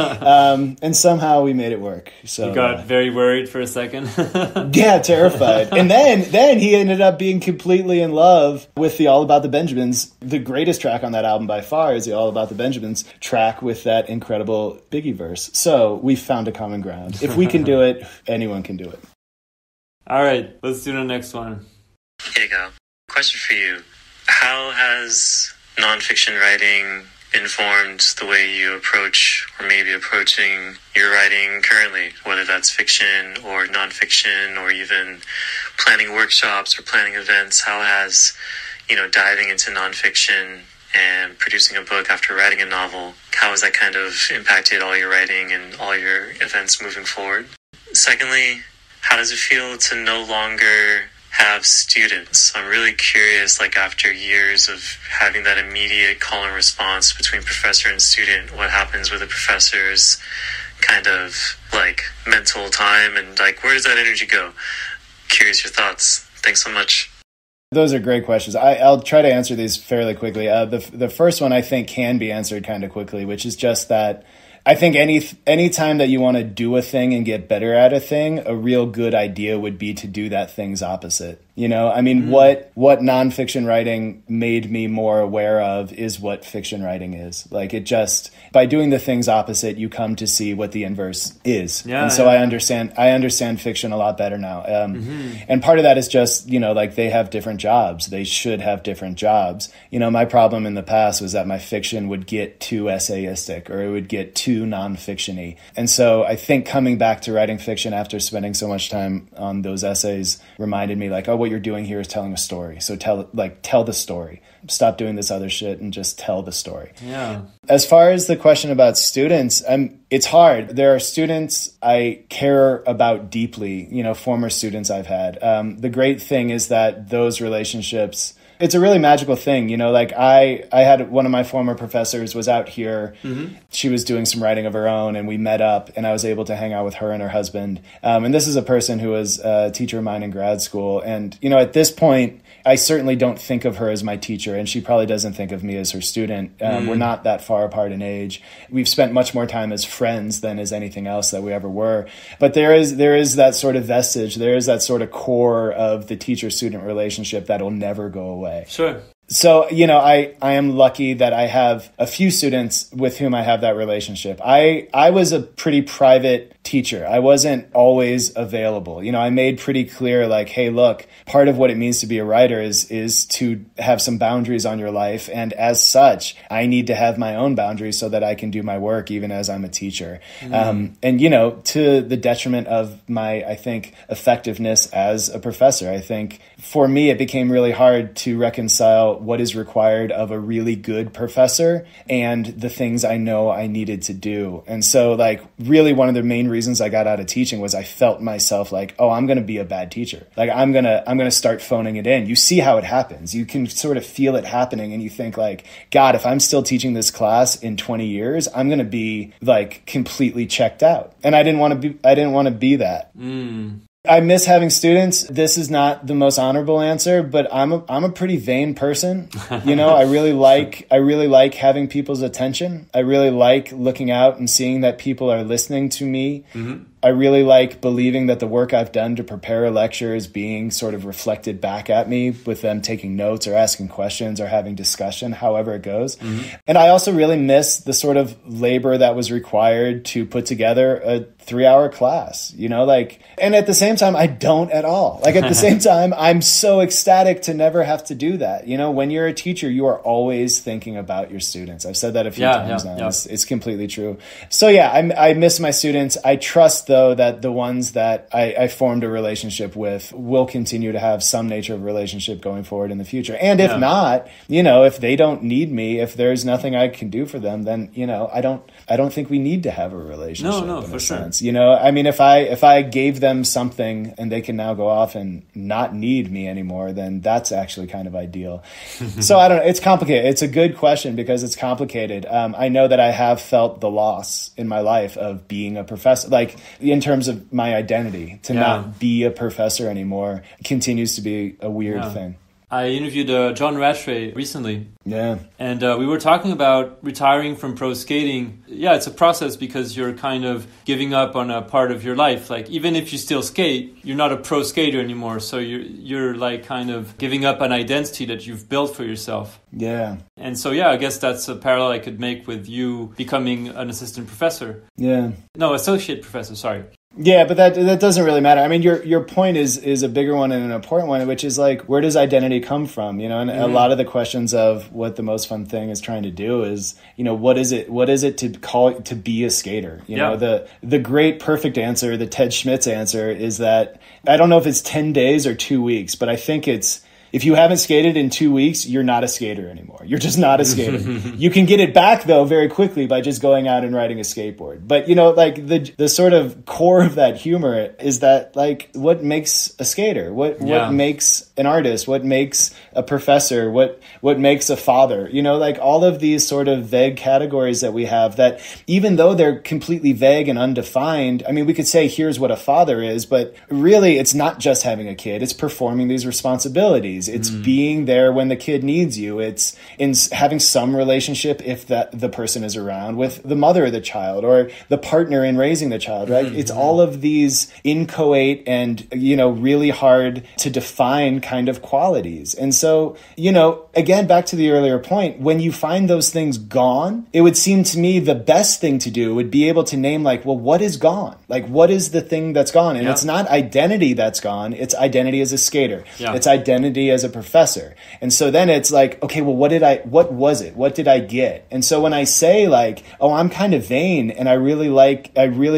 and somehow we made it work. So you got very worried for a second. Yeah, terrified. And then he ended up being completely in love with the All About the Benjamins. The greatest track on that album by far is the All About the Benjamins track with that incredible Biggie verse. So we found a common ground. If we can do it, anyone can do it. All right, let's do the next one. Here you go. Question for you. How has nonfiction writing informed the way you approach or maybe approaching your writing currently, whether that's fiction or nonfiction or even planning workshops or planning events? How has, diving into nonfiction and producing a book after writing a novel, how has that kind of impacted all your writing and all your events moving forward? Secondly, how does it feel to no longer have students? I'm really curious, after years of having that immediate call and response between professor and student, what happens with a professor's kind of mental time and where does that energy go? Curious your thoughts. Thanks so much. Those are great questions. I'll try to answer these fairly quickly. The first one I think can be answered kind of quickly, which is just that I think any time that you want to do a thing and get better at a thing, a real good idea would be to do that thing's opposite. What nonfiction writing made me more aware of is what fiction writing is. By doing the things opposite, you come to see what the inverse is. Yeah, and so I understand fiction a lot better now. And part of that is just, they have different jobs. They should have different jobs. My problem in the past was that my fiction would get too essayistic or it would get too nonfiction-y. And so I think coming back to writing fiction after spending so much time on those essays reminded me what you're doing here is telling a story. So tell the story. Stop doing this other shit and just tell the story. Yeah. As far as the question about students, it's hard. There are students I care about deeply, former students I've had. The great thing is that those relationships, it's a really magical thing. I had one of my former professors was out here. Mm-hmm. She was doing some writing of her own and we met up and I was able to hang out with her and her husband. And this is a person who was a teacher of mine in grad school. And, at this point, I certainly don't think of her as my teacher, and she probably doesn't think of me as her student. We're not that far apart in age. We've spent much more time as friends than as anything else that we ever were. But there is that sort of vestige. There is that sort of core of the teacher-student relationship that'll never go away. Sure. So, you know, I am lucky that I have a few students with whom I have that relationship. I was a pretty private teacher. I wasn't always available. You know, I made pretty clear, like, hey, look, part of what it means to be a writer is to have some boundaries on your life. And as such, I need to have my own boundaries so that I can do my work even as I'm a teacher. And, you know, to the detriment of my, I think, effectiveness as a professor. I think for me, it became really hard to reconcile what is required of a really good professor and the things I know I needed to do. And so, like, really one of the main reasons I got out of teaching was I felt myself like, oh, I'm going to be a bad teacher. Like, I'm going to start phoning it in. You see how it happens. You can sort of feel it happening and you think like, God, if I'm still teaching this class in 20 years, I'm going to be like completely checked out. And I didn't want to be that. I miss having students. This is not the most honorable answer, but I'm a pretty vain person. You know, I really like having people's attention. I really like looking out and seeing that people are listening to me. I really like believing that the work I've done to prepare a lecture is being sort of reflected back at me with them taking notes or asking questions or having discussion, however it goes. And I also really miss the sort of labor that was required to put together a 3-hour class, you know, like, and at the same time, I don't at all. Like, at the same time, I'm so ecstatic to never have to do that. You know, when you're a teacher, you are always thinking about your students. I've said that a few times now. It's completely true. So yeah, I miss my students. I trust though that the ones that I formed a relationship with will continue to have some nature of relationship going forward in the future. And if not, you know, if they don't need me, if there's nothing I can do for them, then, you know, I don't think we need to have a relationship. No, for sure. You know, I mean, if I gave them something and they can now go off and not need me anymore, then that's actually kind of ideal. So I don't know. It's complicated. It's a good question because it's complicated. I know that I have felt the loss in my life of being a professor, like in terms of my identity, to not be a professor anymore continues to be a weird thing. I interviewed John Rattray recently. Yeah. And we were talking about retiring from pro skating. Yeah, it's a process because you're kind of giving up on a part of your life. Like, even if you still skate, you're not a pro skater anymore. So you're like kind of giving up an identity that you've built for yourself. Yeah. And so, yeah, I guess that's a parallel I could make with you becoming an assistant professor. Yeah. No, associate professor, sorry. Yeah, but that doesn't really matter. I mean, your point is a bigger one and an important one, which is like, where does identity come from? You know, and a lot of the questions of what the most fun thing is trying to do is, you know, what is it to be a skater? You know, the great perfect answer, the Ted Schmitz answer is that, I don't know if it's 10 days or 2 weeks, but I think it's, if you haven't skated in 2 weeks, you're not a skater anymore. You're just not a skater. You can get it back, though, very quickly by just going out and riding a skateboard. But, you know, like the sort of core of that humor is that, like, what makes a skater? What makes an artist? What makes a professor? What makes a father? You know, like all of these sort of vague categories that we have that, even though they're completely vague and undefined, I mean, we could say, here's what a father is, but really it's not just having a kid. It's performing these responsibilities. It's being there when the kid needs you. It's in having some relationship, if the person is around, with the mother of the child or the partner in raising the child, right? It's all of these inchoate and, you know, really hard to define kind of qualities. And so, you know, again, back to the earlier point, when you find those things gone, it would seem to me the best thing to do would be able to name, like, well, what is gone? Like, what is the thing that's gone? And it's not identity that's gone. It's identity as a skater. It's identity as a professor. And so then it's like, okay, well, what was it? What did I get? And so when I say like, oh, I'm kind of vain and I really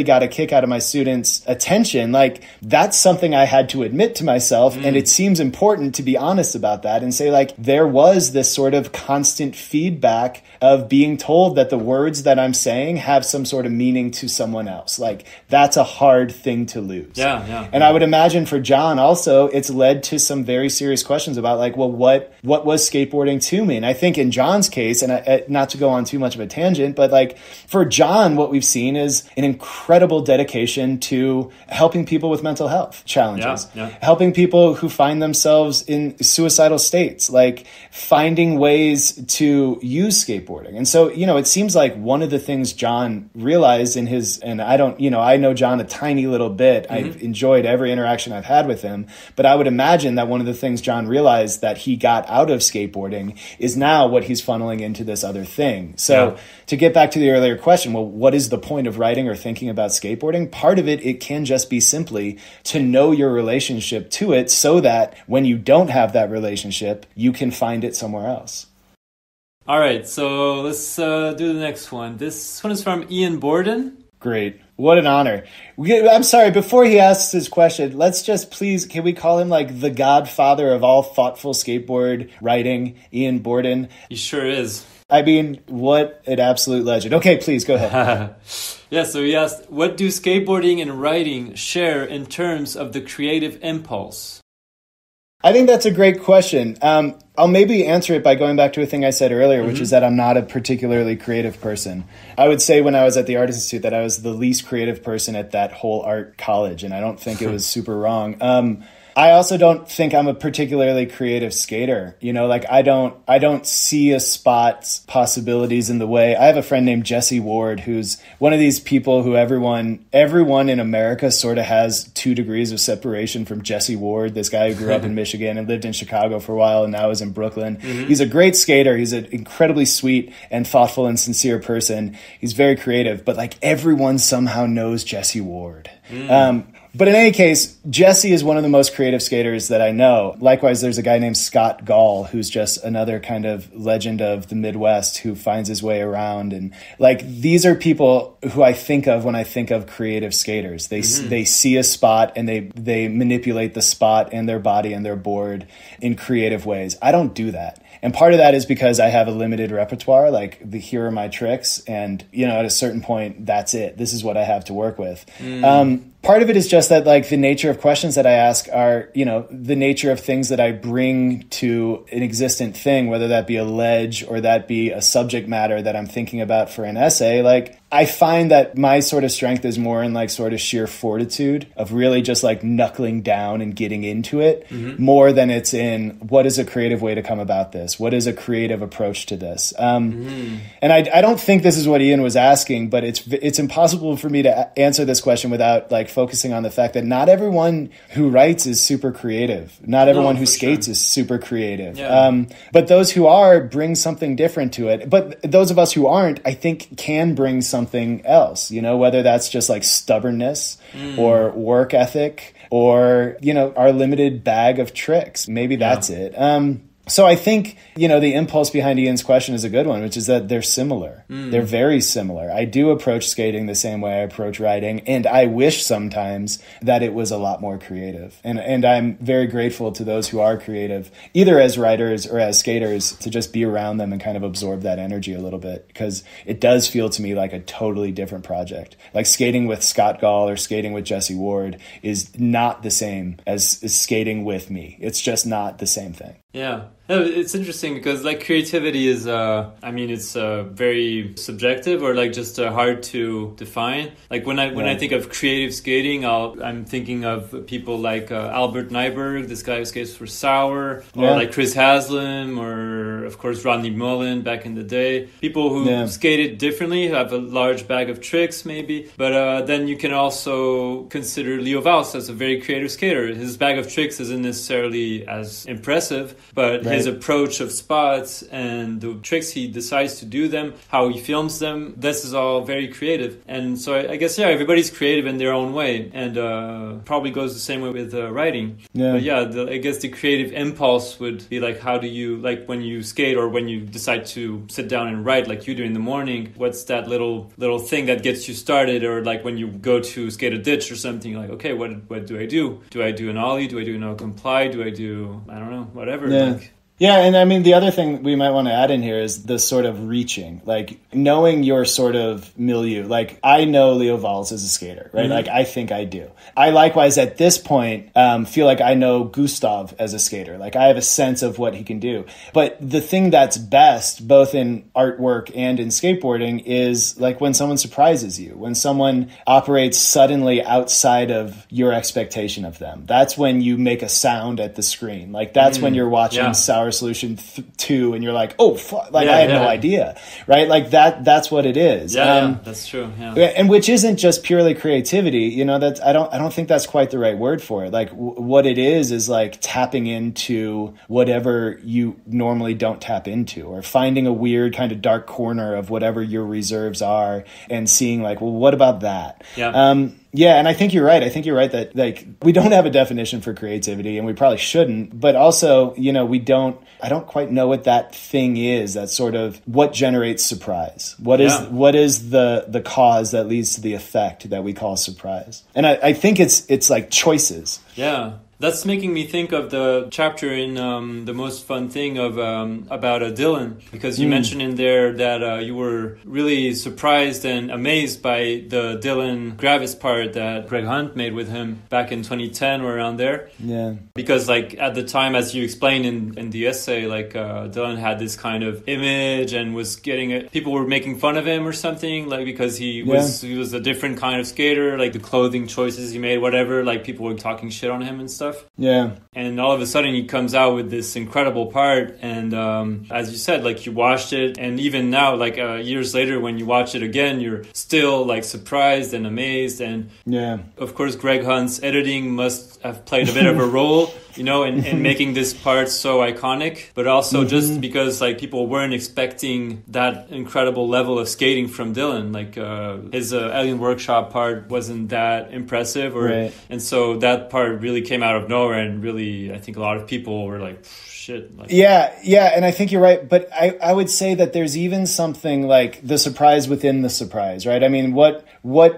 got a kick out of my students' attention, like that's something I had to admit to myself. And it seems important to be honest about that and say like, there was this sort of constant feedback of being told that the words that I'm saying have some sort of meaning to someone else. Like that's a hard thing to lose. And I would imagine for John also, it's led to some very serious questions about like, well, what was skateboarding to me? And I think in John's case, and not to go on too much of a tangent, but like for John, what we've seen is an incredible dedication to helping people with mental health challenges, helping people who find themselves in suicidal states, like finding ways to use skateboarding. And so, you know, it seems like one of the things John realized in his, and I know John a tiny little bit. I've enjoyed every interaction I've had with him, but I would imagine that one of the things John realized that he got out of skateboarding is now what he's funneling into this other thing. So to get back to the earlier question, well, what is the point of writing or thinking about skateboarding? Part of it can just be simply to know your relationship to it so that when you don't have that relationship, you can find it somewhere else. All right, so let's do the next one. This one is from Iain Borden. Great. What an honor. I'm sorry, before he asks his question, let's just please, can we call him like the godfather of all thoughtful skateboard writing, Iain Borden? He sure is. I mean, what an absolute legend. Okay, please go ahead. Yeah, so he asked, what do skateboarding and writing share in terms of the creative impulse? I think that's a great question. I'll maybe answer it by going back to a thing I said earlier, which is that I'm not a particularly creative person. I would say when I was at the Art Institute that I was the least creative person at that whole art college, and I don't think it was super wrong. I also don't think I'm a particularly creative skater. You know, like I don't see a spot's possibilities in the way. I have a friend named Jesse Ward, who's one of these people who everyone in America sort of has 2 degrees of separation from Jesse Ward, this guy who grew up in Michigan and lived in Chicago for a while and now is in Brooklyn. He's a great skater. He's an incredibly sweet and thoughtful and sincere person. He's very creative, but like everyone somehow knows Jesse Ward. But in any case, Jesse is one of the most creative skaters that I know. Likewise, there's a guy named Scott Gall, who's just another kind of legend of the Midwest who finds his way around. And like, these are people who I think of when I think of creative skaters. They see a spot and they manipulate the spot and their body and their board in creative ways. I don't do that. And part of that is because I have a limited repertoire, like here are my tricks. And, you know, at a certain point, that's it. This is what I have to work with. Part of it is just that, like, the nature of questions that I ask are, you know, the nature of things that I bring to an existent thing, whether that be a ledge or that be a subject matter that I'm thinking about for an essay. Like, I find that my sort of strength is more in like sort of sheer fortitude of really just like knuckling down and getting into it more than it's in what is a creative way to come about this? What is a creative approach to this? And I don't think this is what Iain was asking, but it's impossible for me to answer this question without like focusing on the fact that not everyone who writes is super creative. Not everyone who skates is super creative. Yeah. But those who are bring something different to it. But those of us who aren't, I think, can bring something else, you know, whether that's just like stubbornness or work ethic or, you know, our limited bag of tricks. Maybe that's it. So I think, you know, the impulse behind Ian's question is a good one, which is that they're similar. They're very similar. I do approach skating the same way I approach writing, and I wish sometimes that it was a lot more creative. And I'm very grateful to those who are creative, either as writers or as skaters, to just be around them and kind of absorb that energy a little bit, because it does feel to me like a totally different project. Like skating with Scott Gall or skating with Jesse Ward is not the same as skating with me. It's just not the same thing. Yeah. No, it's interesting because like creativity is, I mean, it's very subjective or like just hard to define. Like when I think of creative skating, I'm thinking of people like Albert Nyberg, this guy who skates for Sauer, or like Chris Haslam, or of course Rodney Mullen back in the day. People who skated differently, have a large bag of tricks maybe. But then you can also consider Leo Vaus as a very creative skater. His bag of tricks isn't necessarily as impressive, but his approach of spots and the tricks he decides to do them, how he films them, this is all very creative. And so I guess, everybody's creative in their own way, and probably goes the same way with writing. But I guess the creative impulse would be like, how do you, like when you skate or when you decide to sit down and write like you do in the morning, what's that little thing that gets you started? Or like when you go to skate a ditch or something, you're like, okay, what do I do? Do I do an ollie? Do I do no comply? Do I do, I don't know, whatever. Yeah, and I mean, the other thing we might want to add in here is the sort of reaching, like knowing your sort of milieu. Like, I know Leo Vaus as a skater, right? Like, I think I do. I likewise, at this point, feel like I know Gustav as a skater. Like, I have a sense of what he can do. But the thing that's best, both in artwork and in skateboarding, is like when someone surprises you, when someone operates suddenly outside of your expectation of them. That's when you make a sound at the screen. Like, that's when you're watching Sauer Power Solution 2 and you're like, oh, fuck, like I had no idea, right? Like that's what it is. Yeah, that's true. Yeah. And which isn't just purely creativity, you know, that's, I don't think that's quite the right word for it. Like what it is like tapping into whatever you normally don't tap into, or finding a weird kind of dark corner of whatever your reserves are and seeing like, well, what about that? Yeah. Yeah, and I think you're right. I think you're right that like we don't have a definition for creativity, and we probably shouldn't. But also, you know, I don't quite know what that thing is. That's sort of what generates surprise. What is the cause that leads to the effect that we call surprise? And I think it's like choices. Yeah. That's making me think of the chapter in The Most Fun Thing of about Dylan, because you mentioned in there that you were really surprised and amazed by the Dylan Gravis part that Greg Hunt made with him back in 2010 or around there. Yeah. Because like at the time, as you explained in the essay, like Dylan had this kind of image and was getting it. People were making fun of him or something, like because he was a different kind of skater, like the clothing choices he made, whatever. Like people were talking shit on him and stuff. Yeah. And all of a sudden he comes out with this incredible part. And as you said, like you watched it. And even now, like years later, when you watch it again, you're still like surprised and amazed. And of course, Greg Hunt's editing must have played a bit of a role, you know, in making this part so iconic. But also just because like people weren't expecting that incredible level of skating from Dylan. Like his Alien Workshop part wasn't that impressive. And so that part really came out of nowhere, and really I think a lot of people were like, shit. Like, and I think you're right, but I would say that there's even something like the surprise within the surprise, right? I mean, what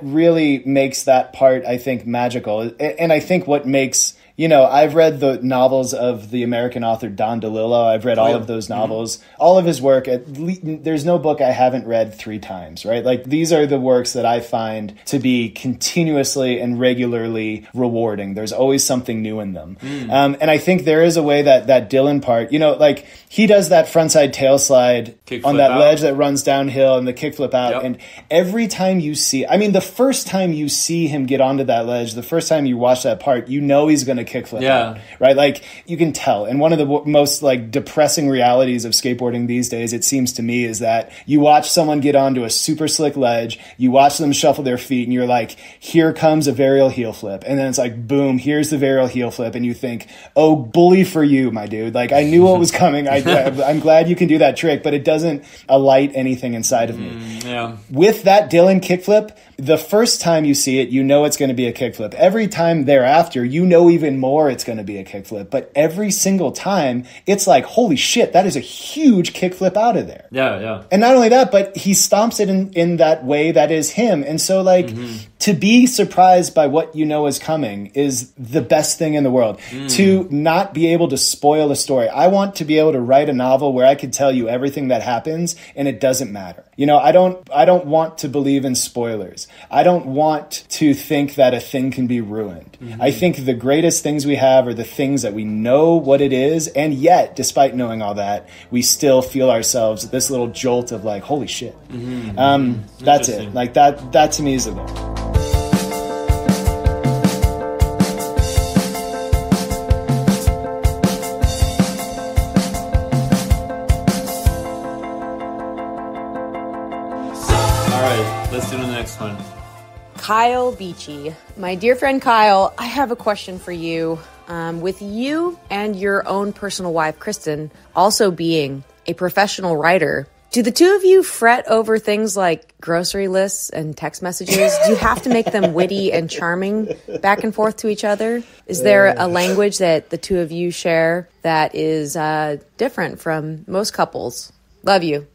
really makes that part, I think, magical, and I think what makes, you know, I've read the novels of the American author Don DeLillo. I've read all of those novels, all of his work. There's no book I haven't read 3 times, right? Like these are the works that I find to be continuously and regularly rewarding. There's always something new in them. And I think there is a way that Dylan part, you know, like he does that frontside tail slide on that ledge that runs downhill and the kickflip out. And every time you see, I mean, the first time you see him get onto that ledge, the first time you watch that part, you know he's going to kickflip out, right? Like you can tell. And one of the most like depressing realities of skateboarding these days, it seems to me, is that you watch someone get onto a super slick ledge, you watch them shuffle their feet, and you're like, here comes a varial heel flip. And then it's like, boom, here's the varial heel flip. And you think, oh, bully for you, my dude. Like I knew what was coming. I'm glad you can do that trick, but it doesn't alight anything inside of me. With that Dylan kickflip, the first time you see it, you know it's going to be a kickflip. Every time thereafter, you know even more it's going to be a kickflip. But every single time, it's like, holy shit, that is a huge kickflip out of there. And not only that, but he stomps it in that way that is him. And so like to be surprised by what you know is coming is the best thing in the world. To not be able to spoil a story. I want to be able to write a novel where I could tell you everything that happens and it doesn't matter. You know, I don't want to believe in spoilers. I don't want to think that a thing can be ruined. I think the greatest things we have are the things that we know what it is, and yet, despite knowing all that, we still feel ourselves this little jolt of like, holy shit. That's it. Like that to me is the goal. Let's do the next one. Kyle Beachy. My dear friend Kyle, I have a question for you. With you and your own personal wife, Kristin, also being a professional writer, do the two of you fret over things like grocery lists and text messages? Do you have to make them witty and charming back and forth to each other? Is there a language that the two of you share that is different from most couples? Love you.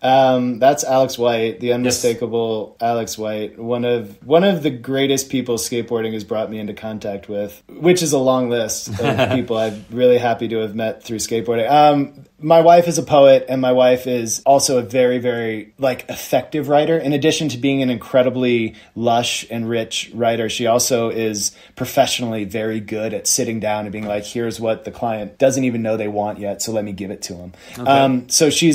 That's Alex White, the unmistakable Alex White, one of the greatest people skateboarding has brought me into contact with, which is a long list of people I'm really happy to have met through skateboarding. My wife is a poet, and my wife is also a very, very like effective writer. In addition to being an incredibly lush and rich writer, she also is professionally very good at sitting down and being like, here's what the client doesn't even know they want yet, so let me give it to them. So she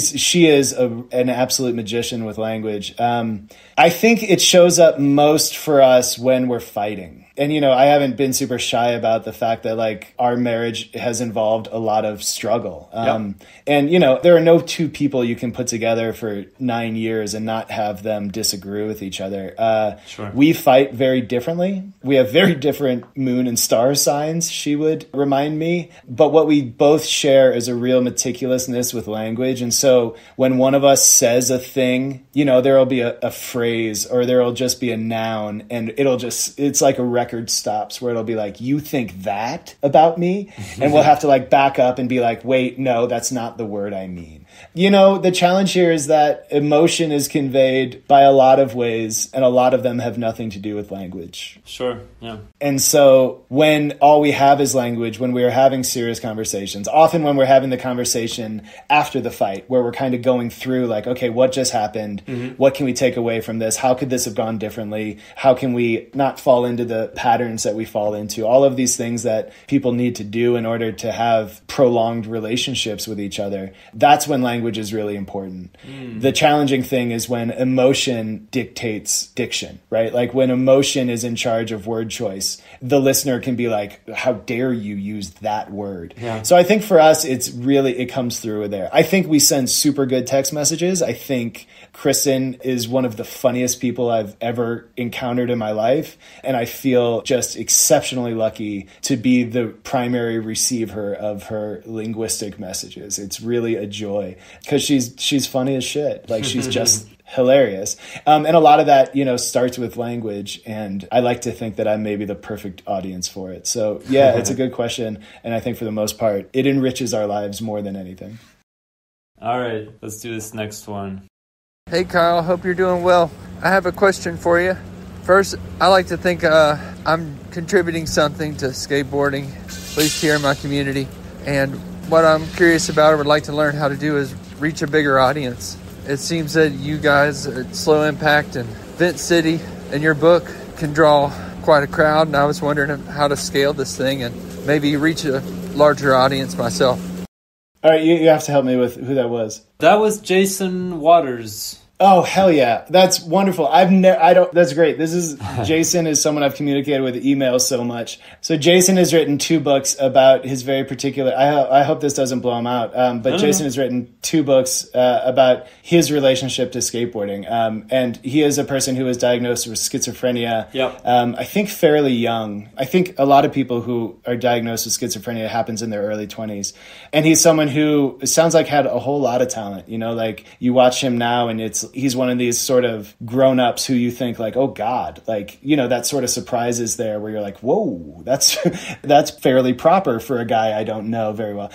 is an absolute magician with language. I think it shows up most for us when we're fighting. And, I haven't been super shy about the fact that like our marriage has involved a lot of struggle. And, there are no two people you can put together for 9 years and not have them disagree with each other. Sure. We fight very differently. We have very different moon and star signs, she would remind me. But what we both share is a real meticulousness with language. And so when one of us says a thing, there'll be a phrase or there'll just be a noun, and it's like a record stops where it'll be like, you think that about me? And we'll have to like back up and be like, wait, no, that's not the word I mean. The challenge here is that emotion is conveyed by a lot of ways, and a lot of them have nothing to do with language. Sure, yeah. And so when all we have is language, when we are having serious conversations, often when we're having the conversation after the fight, where we're kind of going through like, okay, what just happened? What can we take away from this? How could this have gone differently? How can we not fall into the patterns that we fall into? All of these things that people need to do in order to have prolonged relationships with each other. That's when language is really important. The challenging thing is when emotion dictates diction, right? Like when emotion is in charge of word choice, the listener can be like, how dare you use that word? Yeah. So I think for us, it comes through there. I think we send super good text messages. I think Kristin is one of the funniest people I've ever encountered in my life. And I feel just exceptionally lucky to be the primary receiver of her linguistic messages. It's really a joy because she's funny as shit. Like she's just hilarious. And a lot of that, starts with language. And I like to think that I'm maybe the perfect audience for it. So yeah, it's a good question. And I think for the most part, it enriches our lives more than anything. All right, let's do this next one. Hey Kyle, hope you're doing well. I have a question for you. First, I like to think I'm contributing something to skateboarding, at least here in my community. And what I'm curious about or would like to learn how to do is reach a bigger audience. It seems that you guys at Slow Impact and Vent City and your book can draw quite a crowd, and I was wondering how to scale this thing and maybe reach a larger audience myself. All right, you have to help me with who that was. That was Jason Waters. Oh, hell yeah. That's wonderful. That's great. Jason is someone I've communicated with email so much. So Jason has written 2 books about his very particular, I hope this doesn't blow him out. But Jason has written 2 books about his relationship to skateboarding. And he is a person who was diagnosed with schizophrenia. Yep. I think fairly young. I think a lot of people who are diagnosed with schizophrenia happens in their early 20s. And he's someone who sounds like had a whole lot of talent. Like you watch him now and he's one of these sort of grown-ups who you think like, oh God, like, that sort of surprise is there where you're like, whoa, that's fairly proper for a guy I don't know very well.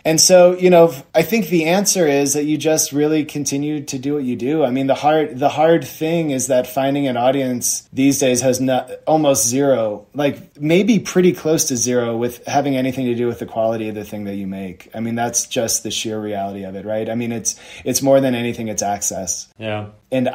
And so, I think the answer is that you just really continue to do what you do. I mean, the hard thing is that finding an audience these days has almost zero, like maybe pretty close to zero with having anything to do with the quality of the thing that you make. I mean, that's just the sheer reality of it, right? I mean, it's more than anything, it's access. Yeah. And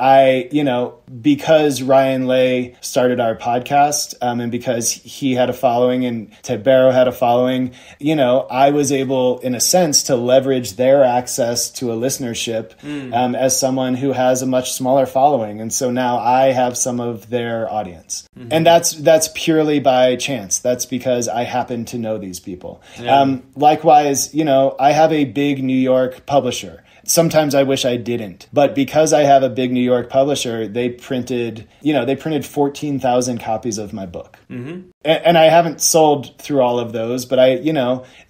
because Ryan Lay started our podcast, and because he had a following and Ted Barrow had a following, I was able, in a sense, to leverage their access to a listenership as someone who has a much smaller following. And so now I have some of their audience. Mm-hmm. And that's purely by chance. That's because I happen to know these people. Yeah. Likewise, I have a big New York publisher. Sometimes I wish I didn't. But because I have a big New York publisher, they printed 14,000 copies of my book. Mm-hmm. And I haven't sold through all of those, but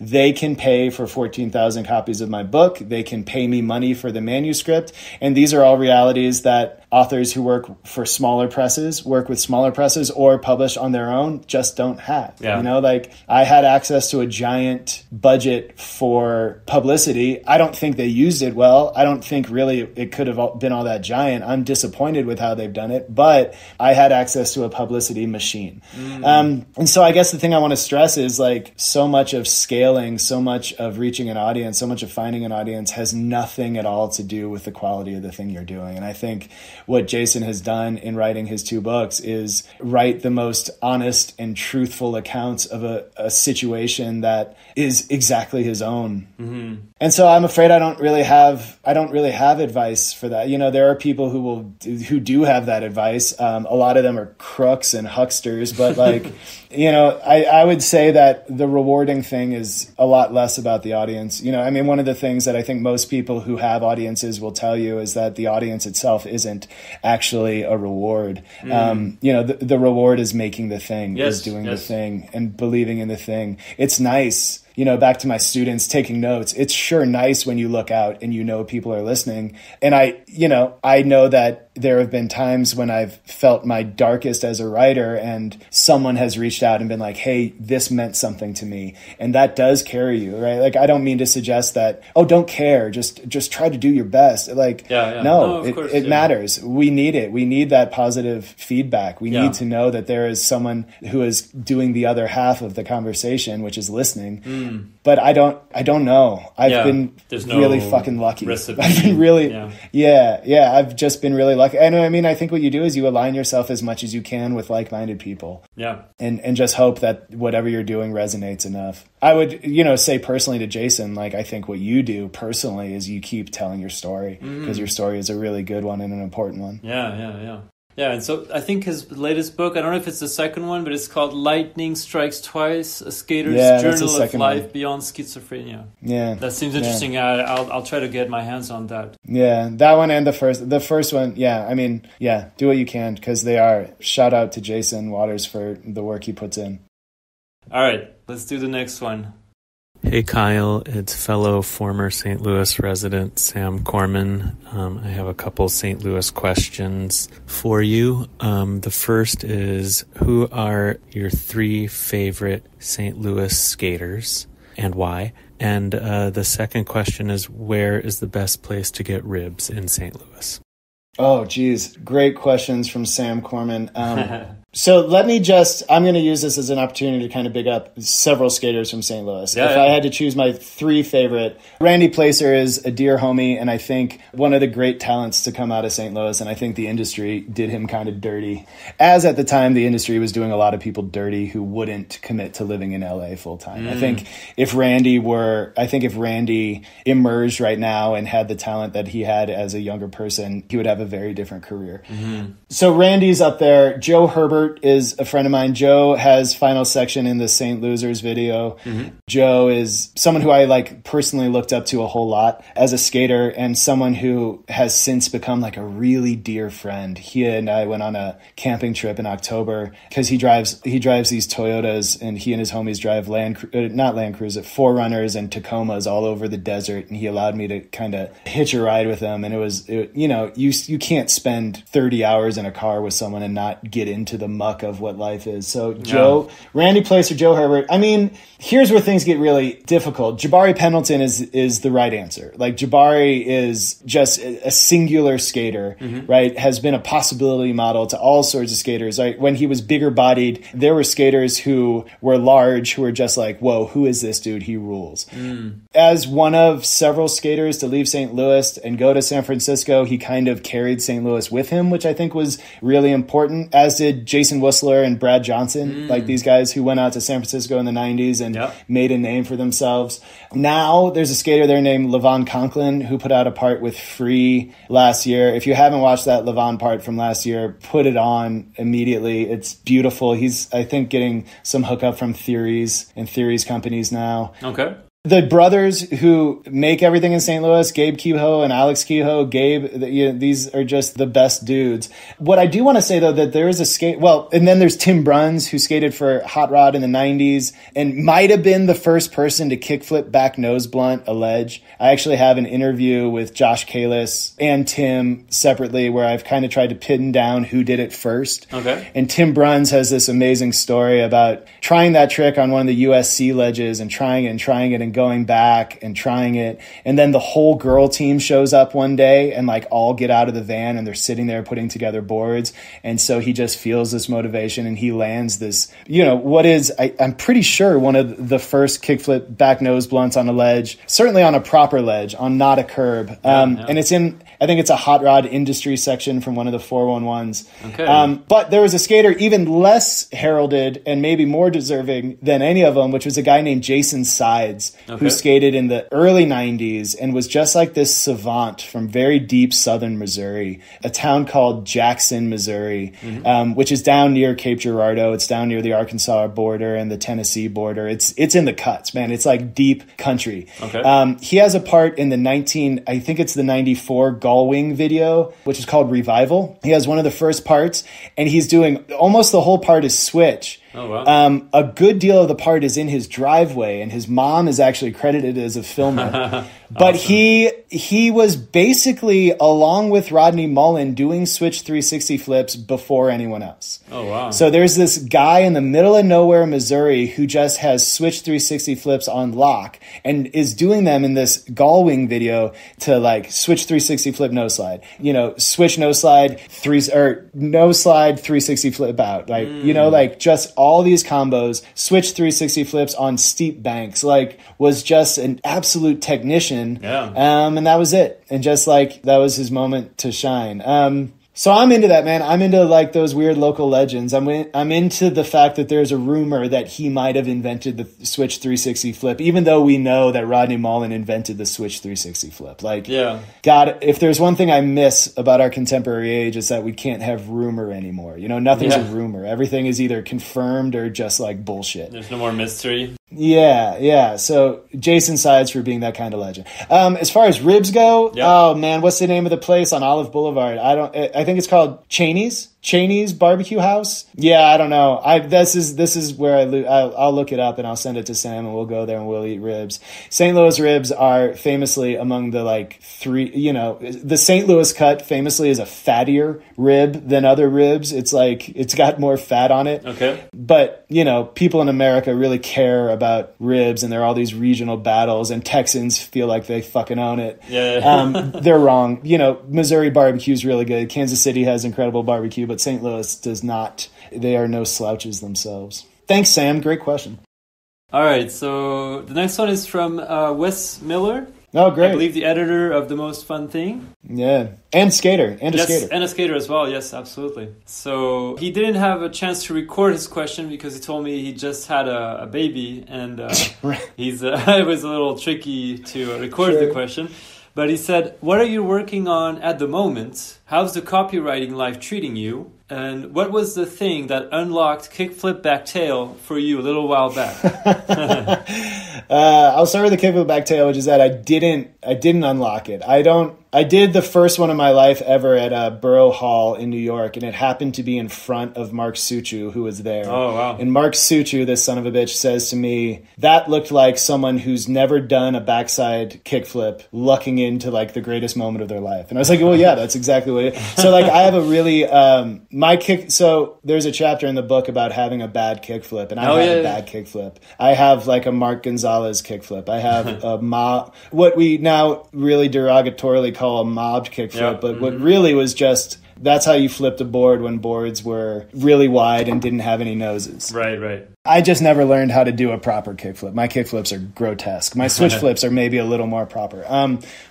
they can pay for 14,000 copies of my book. They can pay me money for the manuscript. And these are all realities that authors who work with smaller presses or publish on their own just don't have. Yeah. I had access to a giant budget for publicity. I don't think they used it well. I don't think really it could have been all that giant. I'm disappointed with how they've done it, but I had access to a publicity machine. And so I guess the thing I want to stress is so much of scaling, so much of reaching an audience, so much of finding an audience has nothing at all to do with the quality of the thing you're doing. And I think what Jason has done in writing his 2 books is write the most honest and truthful accounts of a situation that is exactly his own. Mm-hmm. And so I'm afraid I don't really have advice for that. You know, there are people who do have that advice. A lot of them are crooks and hucksters, but like, you know, I would say that the rewarding thing is a lot less about the audience. You know, I mean, one of the things that I think most people who have audiences will tell you is that the audience itself isn't actually a reward. You know, the reward is making the thing, is doing the thing and believing in the thing. It's nice. You know, back to my students taking notes, it's sure nice when you look out and you know people are listening. And I know that there have been times when I've felt my darkest as a writer and someone has reached out and been like, hey, this meant something to me. And that does carry you, right? Like, I don't mean to suggest that, oh, don't care. Just try to do your best. Like, no, it matters. We need it. We need that positive feedback. We need to know that there is someone who is doing the other half of the conversation, which is listening. But I don't know. I've been really fucking lucky. Recipe. I've been really, I've just been really lucky. And I mean, I think what you do is you align yourself as much as you can with like-minded people. Yeah. And just hope that whatever you're doing resonates enough. I would, say personally to Jason, like, I think what you do personally is you keep telling your story because your story is a really good one and an important one. Yeah, and so I think his latest book, I don't know if it's the second one, but it's called Lightning Strikes Twice, A Skater's Journal of Life Beyond Schizophrenia. Yeah. That seems interesting. I'll try to get my hands on that. Yeah, that one and the first one, I mean, do what you can because they are. Shout out to Jason Waters for the work he puts in. All right, let's do the next one. Hey Kyle, it's fellow former St. Louis resident Sam Korman. I have a couple St. Louis questions for you. The first is, who are your 3 favorite St. Louis skaters and why? And the second question is, where is the best place to get ribs in St. Louis? Oh, geez. Great questions from Sam Korman. So I'm going to use this as an opportunity to kind of big up several skaters from St. Louis. If I had to choose my 3 favorite, Randy Placer is a dear homie, and I think one of the great talents to come out of St. Louis, and I think the industry did him kind of dirty. As at the time, the industry was doing a lot of people dirty who wouldn't commit to living in LA full time. I think if Randy emerged right now and had the talent that he had as a younger person, he would have a very different career. So Randy's up there. Joe Herbert is a friend of mine. Joe has final section in the St. Losers video. Joe is someone who I personally looked up to a whole lot as a skater and someone who has since become like a really dear friend. He and I went on a camping trip in October because he drives these Toyotas and he and his homies drive not Land Cruiser, 4Runners and Tacomas all over the desert. And he allowed me to kind of hitch a ride with them. And you can't spend 30 hours in a car with someone and not get into the muck of what life is. So Randy Placer, Joe Herbert. I mean, here's where things get really difficult. Jabari Pendleton is the right answer. Like, Jabari is just a singular skater, right? Has been a possibility model to all sorts of skaters. Like, when he was bigger bodied, there were skaters who were large who were just like, whoa, who is this dude? He rules. As one of several skaters to leave St. Louis and go to San Francisco, he kind of carried St. Louis with him, which I think was really important, as did Jason Whistler and Brad Johnson, like these guys who went out to San Francisco in the 90s and made a name for themselves. Now there's a skater there named Levon Conklin who put out a part with Free last year. If you haven't watched that Levon part from last year, put it on immediately. It's beautiful. He's, I think, getting some hookup from Theories and Theories companies now. Okay. The brothers who make everything in St. Louis, Gabe Kehoe and Alex Kehoe, these are just the best dudes. What I do want to say, though, that there is and then there's Tim Bruns, who skated for Hot Rod in the 90s and might have been the first person to kickflip back nose blunt a ledge. I actually have an interview with Josh Kalis and Tim separately where I've kind of tried to pin down who did it first. Okay. And Tim Bruns has this amazing story about trying that trick on one of the USC ledges and trying it and going back and trying it. And then the whole girl team shows up one day and like all get out of the van and they're sitting there putting together boards. And so he just feels this motivation and he lands this, what is, I'm pretty sure one of the first kickflip back nose blunts on a ledge, certainly on a proper ledge, on not a curb. And it's in, I think it's a hot rod industry section from one of the 411s. Okay. But there was a skater even less heralded and maybe more deserving than any of them, which was a guy named Jason Sides, who skated in the early 90s and was just like this savant from very deep southern Missouri, a town called Jackson, Missouri, which is down near Cape Girardeau. It's down near the Arkansas border and the Tennessee border. It's in the cuts, man. It's like deep country. Okay. He has a part in the 94 Gullwing video, which is called Revival. He has one of the first parts, and he's doing almost the whole part is switch. Oh, wow. A good deal of the part is in his driveway, and his mom is actually credited as a filmer. But he was basically, along with Rodney Mullen, doing switch 360 flips before anyone else. Oh, wow. So there's this guy in the middle of nowhere, Missouri, who just has switch 360 flips on lock and is doing them in this Gullwing video to like switch 360 flip, no slide, switch, no slide, no slide, 360 flip out. Like, like just all these combos, switch 360 flips on steep banks, like was just an absolute technician. Yeah. And that was it. And just like that was his moment to shine. So I'm into that, man. I'm into like those weird local legends. I'm into the fact that there's a rumor that he might have invented the Switch 360 flip, even though we know that Rodney Mullen invented the Switch 360 flip. Like, God, if there's one thing I miss about our contemporary age, it's that we can't have rumor anymore. Nothing's a rumor. Everything is either confirmed or just like bullshit. There's no more mystery. Yeah. So Jason Sides for being that kind of legend. As far as ribs go, oh man, what's the name of the place on Olive Boulevard? I think it's called Cheney's Barbecue House. Yeah, I don't know. This is where I'll look it up and I'll send it to Sam and we'll go there and we'll eat ribs. St. Louis ribs are famously among the like three, the St. Louis cut famously is a fattier rib than other ribs. It's like, it's got more fat on it. Okay. But, people in America really care about ribs and there are all these regional battles and Texans feel like they fucking own it. Yeah. They're wrong. Missouri barbecue is really good. Kansas City has incredible barbecue, but St. Louis does not. They are no slouches themselves. Thanks, Sam. Great question. All right. So the next one is from Wes Miller. Oh, great. I believe the editor of The Most Fun Thing. Yeah. And skater. And a skater. And a skater as well. Yes, absolutely. So he didn't have a chance to record his question because he told me he just had a baby and it was a little tricky to record the question. But he said, what are you working on at the moment? How's the copywriting life treating you? And what was the thing that unlocked kickflip backtail for you a little while back? I'll start with the kickflip backtail, which is that I didn't unlock it. I did the first one of my life ever at Barrow Hall in New York, and it happened to be in front of Mark Suchu, who was there. Oh, wow. And Mark Suchu, this son of a bitch, says to me, that looked like someone who's never done a backside kickflip lucking into like the greatest moment of their life. And I was like, well, yeah, that's exactly what it is. So like I have a really, so there's a chapter in the book about having a bad kickflip, and I have a bad kickflip. I have like a Mark Gonzalez kickflip. I have what we now really derogatorily call a mobbed kickflip, but what really was just, that's how you flipped a board when boards were really wide and didn't have any noses. Right. I just never learned how to do a proper kickflip. My kickflips are grotesque. My switch flips are maybe a little more proper.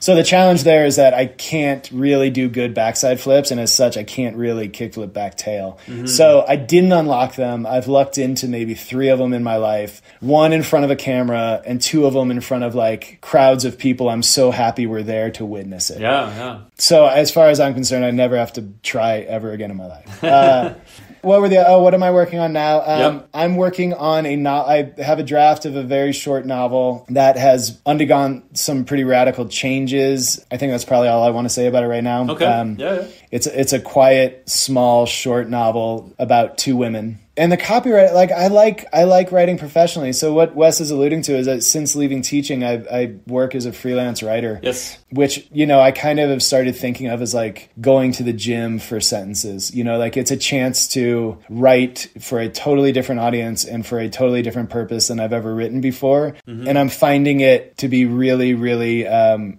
So the challenge there is that I can't really do good backside flips, and as such, I can't really kickflip back tail. Mm-hmm. So I didn't unlock them. I've lucked into maybe 3 of them in my life. 1 in front of a camera, and 2 of them in front of like crowds of people. I'm so happy we're there to witness it. Yeah. So as far as I'm concerned, I never have to try ever again in my life. What am I working on now? I'm working on I have a draft of a very short novel that has undergone some pretty radical changes. I think that's probably all I want to say about it right now. Okay. It's a quiet, small, short novel about 2 women. And the copyright, like I like writing professionally. So what Wes is alluding to is that since leaving teaching, I work as a freelance writer. Yes. Which, you know, I kind of have started thinking of as like going to the gym for sentences. You know, like it's a chance to write for a totally different audience and for a totally different purpose than I've ever written before. Mm-hmm. And I'm finding it to be really, really,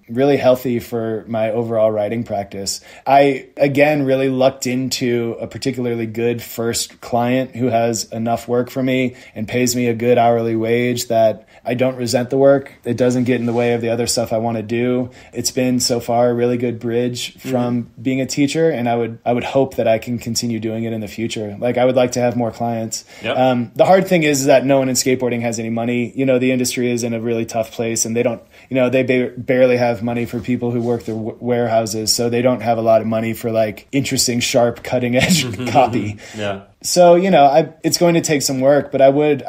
really healthy for my overall writing practice. I, again, really lucked into a particularly good first client who has enough work for me and pays me a good hourly wage that I don't resent the work. It doesn't get in the way of the other stuff I want to do. It's been so far a really good bridge from being a teacher, and I would hope that I can continue doing it in the future. Like I would like to have more clients. Yep. The hard thing is that no one in skateboarding has any money. You know, the industry is in a really tough place, and they don't, you know, they barely have money for people who work their warehouses, so they don't have a lot of money for like interesting, sharp, cutting edge copy. Yeah. So, you know, it's going to take some work, but I would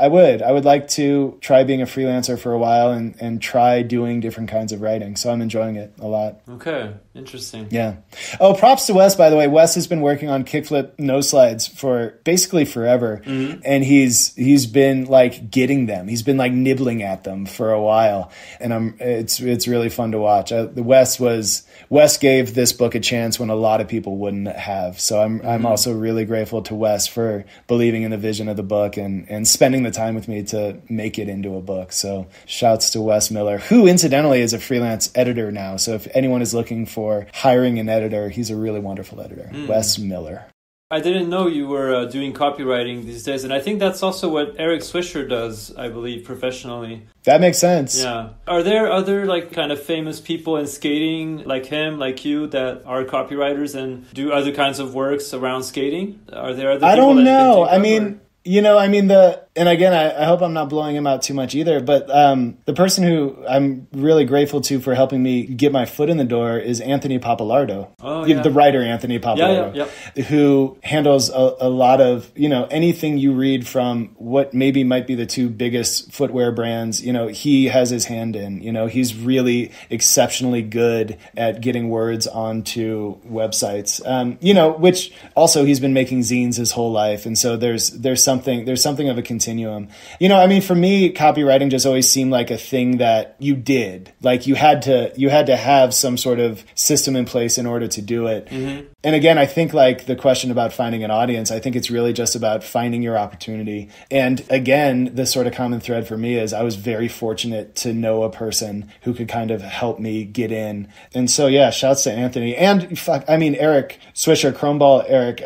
like to try being a freelancer for a while and try doing different kinds of writing. So I'm enjoying it a lot. Okay. Interesting. Yeah. Oh, props to Wes, by the way. Wes has been working on kickflip no slides for basically forever. Mm-hmm. And he's been like getting them. He's been like nibbling at them for a while. And it's really fun to watch. Wes gave this book a chance when a lot of people wouldn't have. So I'm also really grateful to Wes for believing in the vision of the book and spending the time with me to make it into a book. So shouts to Wes Miller, who incidentally is a freelance editor now. So if anyone is looking for hiring an editor, he's a really wonderful editor. Wes Miller. I didn't know you were doing copywriting these days, and I think that's also what Eric Swisher does, I believe, professionally. That makes sense. Yeah. Are there other like kind of famous people in skating like him, like you, that are copywriters and do other kinds of works around skating? Are there other people? I don't know. I And again, I hope I'm not blowing him out too much either, but the person who I'm really grateful to for helping me get my foot in the door is Anthony Papalardo. Oh, yeah. The writer Anthony Papalardo, who handles a lot of, you know, anything you read from what maybe might be the two biggest footwear brands, you know, he has his hand in. You know, he's really exceptionally good at getting words onto websites, you know, which also he's been making zines his whole life. And so there's something of a continuum. You know, I mean, for me, copywriting just always seemed like a thing that you did. Like you had to have some sort of system in place in order to do it. Mm-hmm. And again, I think like the question about finding an audience, I think it's really just about finding your opportunity. And again, the sort of common thread for me is I was very fortunate to know a person who could kind of help me get in. And so, yeah, shouts to Anthony. And Eric Swisher, Chromeball Eric,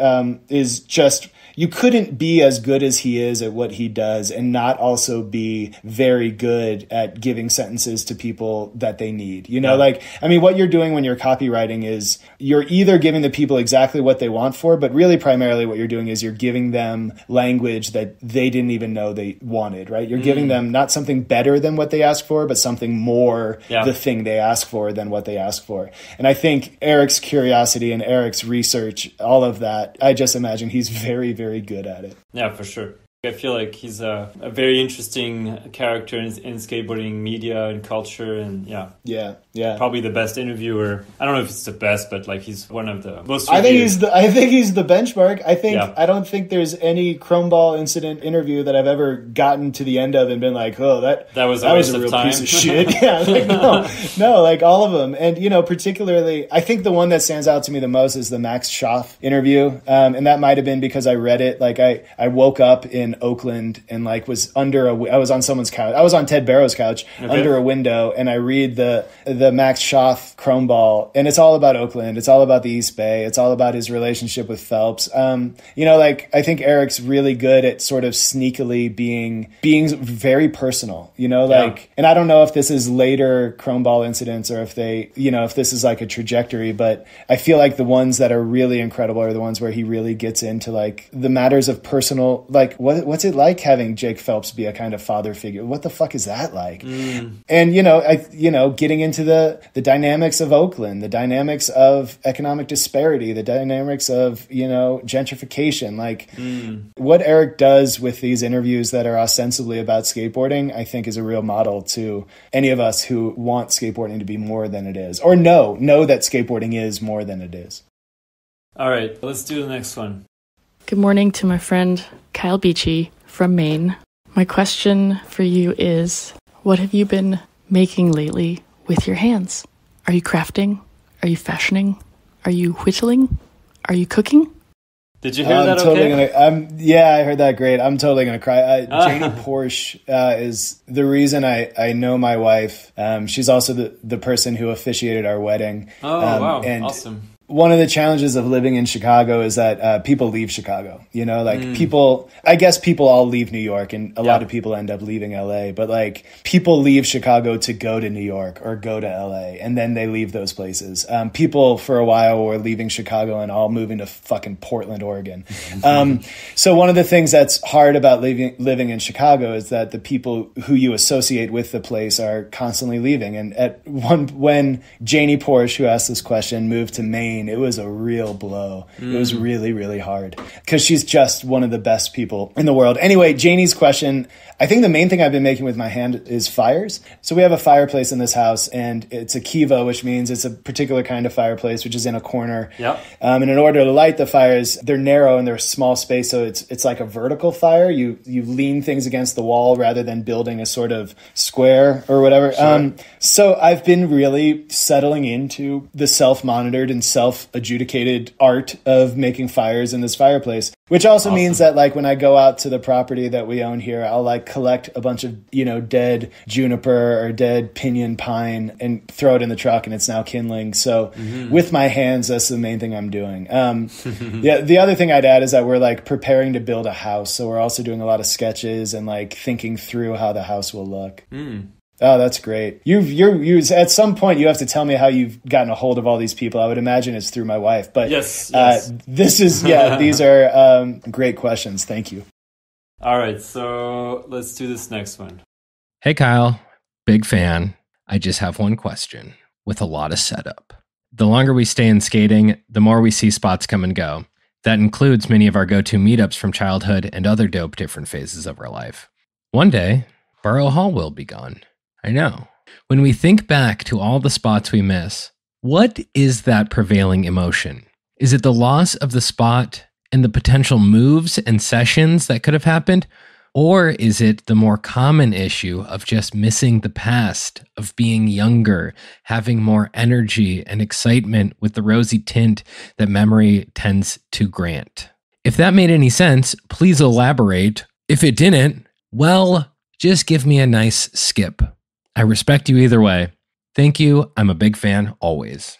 is just... You couldn't be as good as he is at what he does and not also be very good at giving sentences to people that they need. You know, what you're doing when you're copywriting is you're either giving the people exactly what they want for, but really primarily what you're doing is you're giving them language that they didn't even know they wanted, right? You're giving them not something better than what they asked for, but something more the thing they ask for than what they ask for. And I think Eric's curiosity and Eric's research, all of that, I just imagine he's very, very good at it. Yeah, for sure. I feel like he's a very interesting character in skateboarding media and culture, and yeah, probably the best interviewer. I don't know if it's the best, but like he's one of the most. I think he's the benchmark. I don't think there's any Chromeball incident interview that I've ever gotten to the end of and been like, oh, that was a real piece of shit. Yeah, like, no, like all of them, and you know, particularly, I think the one that stands out to me the most is the Max Schaff interview, and that might have been because I read it. Like I woke up in Oakland and like was I was on someone's couch. I was on Ted Barrow's couch under a window, and I read the Max Schaff Chromeball, and it's all about Oakland. It's all about the East Bay. It's all about his relationship with Phelps. You know, like I think Eric's really good at sort of sneakily being very personal, you know, like, and I don't know if this is later Chromeball incidents or if this is like a trajectory, but I feel like the ones that are really incredible are the ones where he really gets into like the matters of personal, like what's it like having Jake Phelps be a kind of father figure? What the fuck is that like? And, getting into the dynamics of Oakland, the dynamics of economic disparity, the dynamics of, gentrification, like what Eric does with these interviews that are ostensibly about skateboarding, I think is a real model to any of us who want skateboarding to be more than it is, or know that skateboarding is more than it is. All right, let's do the next one. Good morning to my friend Kyle Beachy from Maine. My question for you is, what have you been making lately with your hands? Are you crafting? Are you fashioning? Are you whittling? Are you cooking? Did you hear that okay? Yeah, I heard that great. I'm totally going to cry. Janie Porche is the reason I know my wife. She's also the person who officiated our wedding. Oh, wow. And awesome. One of the challenges of living in Chicago is that people leave Chicago. You know, like people all leave New York, and a lot of people end up leaving LA. But like people leave Chicago to go to New York or go to LA, and then they leave those places. People for a while were leaving Chicago and all moving to fucking Portland, Oregon. So one of the things that's hard about living in Chicago is that the people who you associate with the place are constantly leaving. And when Janie Porche, who asked this question, moved to Maine, it was a real blow. It was really, really hard because she's just one of the best people in the world. Anyway, Janie's question, I think the main thing I've been making with my hand is fires. So we have a fireplace in this house, and it's a kiva, which means it's a particular kind of fireplace, which is in a corner. Yep. And in order to light the fires, they're narrow and they're a small space. So it's like a vertical fire. You lean things against the wall rather than building a sort of square or whatever. Sure. So I've been really settling into the self-monitored and self-adjudicated art of making fires in this fireplace, which also means that like when I go out to the property that we own here, I'll like collect a bunch of, dead juniper or dead pinyon pine and throw it in the truck, and it's now kindling. So with my hands, that's the main thing I'm doing. The other thing I'd add is that we're like preparing to build a house. So we're also doing a lot of sketches and like thinking through how the house will look. Oh, that's great. You at some point you have to tell me how you've gotten a hold of all these people. I would imagine it's through my wife, but yes. These are great questions. Thank you. All right, so let's do this next one. Hey, Kyle. Big fan. I just have one question with a lot of setup. The longer we stay in skating, the more we see spots come and go. That includes many of our go-to meetups from childhood and other dope different phases of our life. One day, Barrow Hall will be gone. I know. When we think back to all the spots we miss, what is that prevailing emotion? Is it the loss of the spot and the potential moves and sessions that could have happened? Or is it the more common issue of just missing the past, of being younger, having more energy and excitement with the rosy tint that memory tends to grant? If that made any sense, please elaborate. If it didn't, well, just give me a nice skip. I respect you either way. Thank you. I'm a big fan always.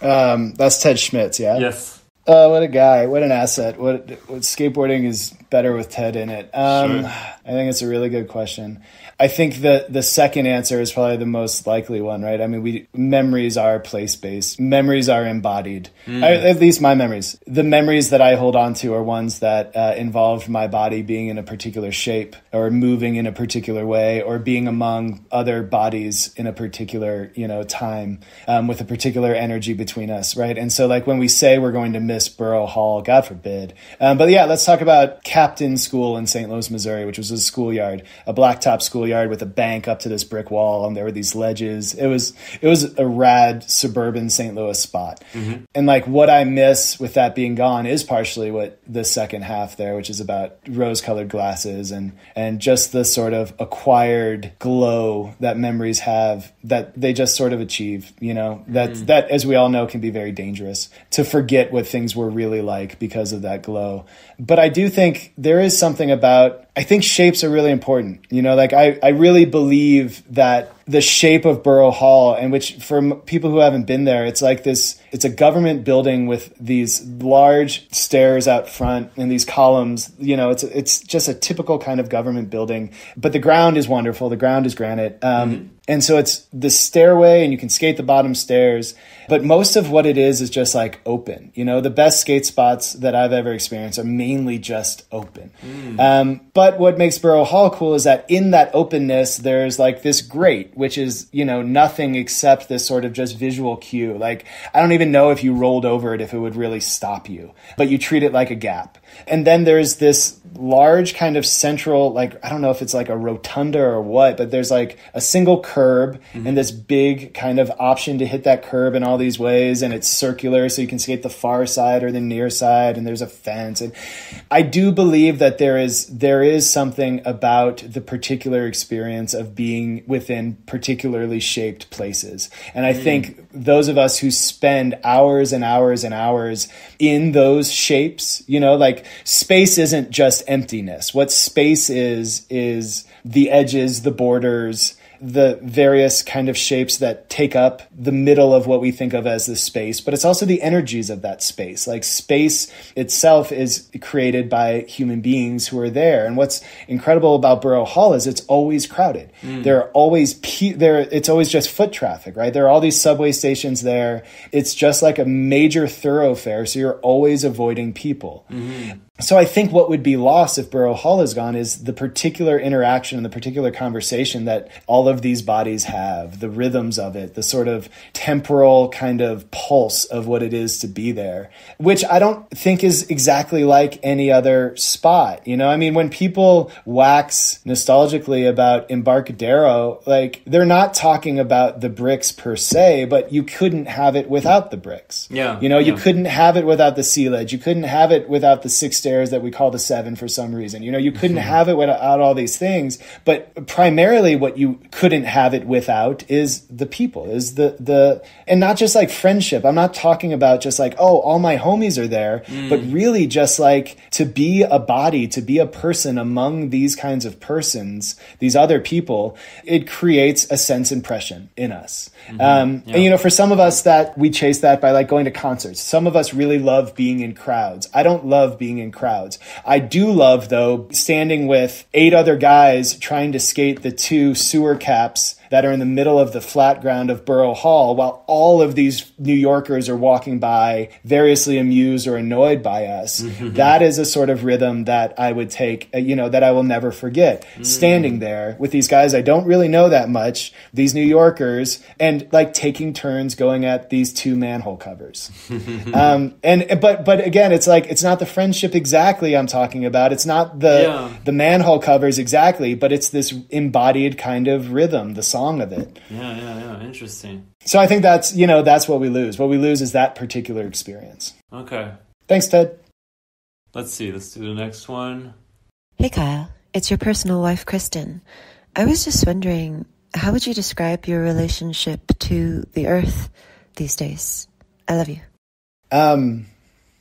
That's Ted Schmitz, yeah? Yes. What a guy. What an asset. What skateboarding is better with Ted in it. Sure. I think it's a really good question. I think the second answer is probably the most likely one, right? I mean, memories are place-based. Memories are embodied. At least my memories. The memories that I hold on to are ones that involved my body being in a particular shape or moving in a particular way or being among other bodies in a particular, time with a particular energy between us, right? And so like when we say we're going to miss Barrow Hall, God forbid. But yeah, let's talk about Captain School in St. Louis, Missouri, which was a schoolyard, a blacktop schoolyard with a bank up to this brick wall, and there were these ledges. It was a rad suburban St. Louis spot. And like what I miss with that being gone is partially what the second half there, which is about rose-colored glasses and just the sort of acquired glow that memories have that they just sort of achieve, that as we all know can be very dangerous to forget what things were really like because of that glow. But I do think there is something about, I think shapes are really important. Like I really believe that the shape of Barrow Hall, and which for people who haven't been there, it's like this, it's a government building with these large stairs out front and these columns, it's just a typical kind of government building, but the ground is wonderful. The ground is granite. And so it's the stairway and you can skate the bottom stairs, but most of what it is just like open. The best skate spots that I've ever experienced are mainly just open. But what makes Barrow Hall cool is that in that openness, there's like this grate which is, you know, nothing except this sort of just visual cue. Like, I don't even know if you rolled over it, if it would really stop you, but you treat it like a gap. And then there's this large kind of central, like, I don't know if it's like a rotunda or what, but there's like a single curb and this big kind of option to hit that curb in all these ways. And it's circular, so you can skate the far side or the near side, and there's a fence. And I do believe that there is something about the particular experience of being within particularly shaped places. And I think those of us who spend hours and hours and hours in those shapes, you know, like, space isn't just emptiness. What space is the edges, the borders, the various kind of shapes that take up the middle of what we think of as the space, but it's also the energies of that space. Like, space itself is created by human beings who are there. And what's incredible about Barrow Hall is it's always crowded. There are always it's always just foot traffic, right? There are all these subway stations there. It's just like a major thoroughfare, so you're always avoiding people. So I think what would be lost if Barrow Hall is gone is the particular interaction and the particular conversation that all of these bodies have, the rhythms of it, the sort of temporal kind of pulse of what it is to be there, which I don't think is exactly like any other spot. You know, I mean, when people wax nostalgically about Embarcadero, like, they're not talking about the bricks per se, but you couldn't have it without the bricks. Yeah. You know, you couldn't have it without the sea ledge. You couldn't have it without the 6 stairs that we call the 7 for some reason. You know, you couldn't have it without all these things, but primarily what you couldn't have it without is the people, is the and not just like friendship. I'm not talking about just like, oh, all my homies are there, but really just like to be a body, to be a person among these kinds of persons, these other people, it creates a sense impression in us. And, you know, for some of us that we chase that by like going to concerts. Some of us really love being in crowds. I don't love being in crowds. I do love, though, standing with 8 other guys trying to skate the 2 sewer caps that are in the middle of the flat ground of Barrow Hall while all of these New Yorkers are walking by, variously amused or annoyed by us. That is a sort of rhythm that I would take, you know, that I will never forget. Standing there with these guys I don't really know that much, these New Yorkers, and like taking turns going at these 2 manhole covers. But again, it's like, it's not the friendship exactly I'm talking about. It's not the manhole covers exactly, but it's this embodied kind of rhythm, the song of it. Yeah. Interesting. So I think that's, you know, that's what we lose. What we lose is that particular experience. Okay. Thanks, Ted. Let's see. Let's do the next one. Hey, Kyle. It's your personal wife, Kristin. I was just wondering, how would you describe your relationship to the earth these days? I love you.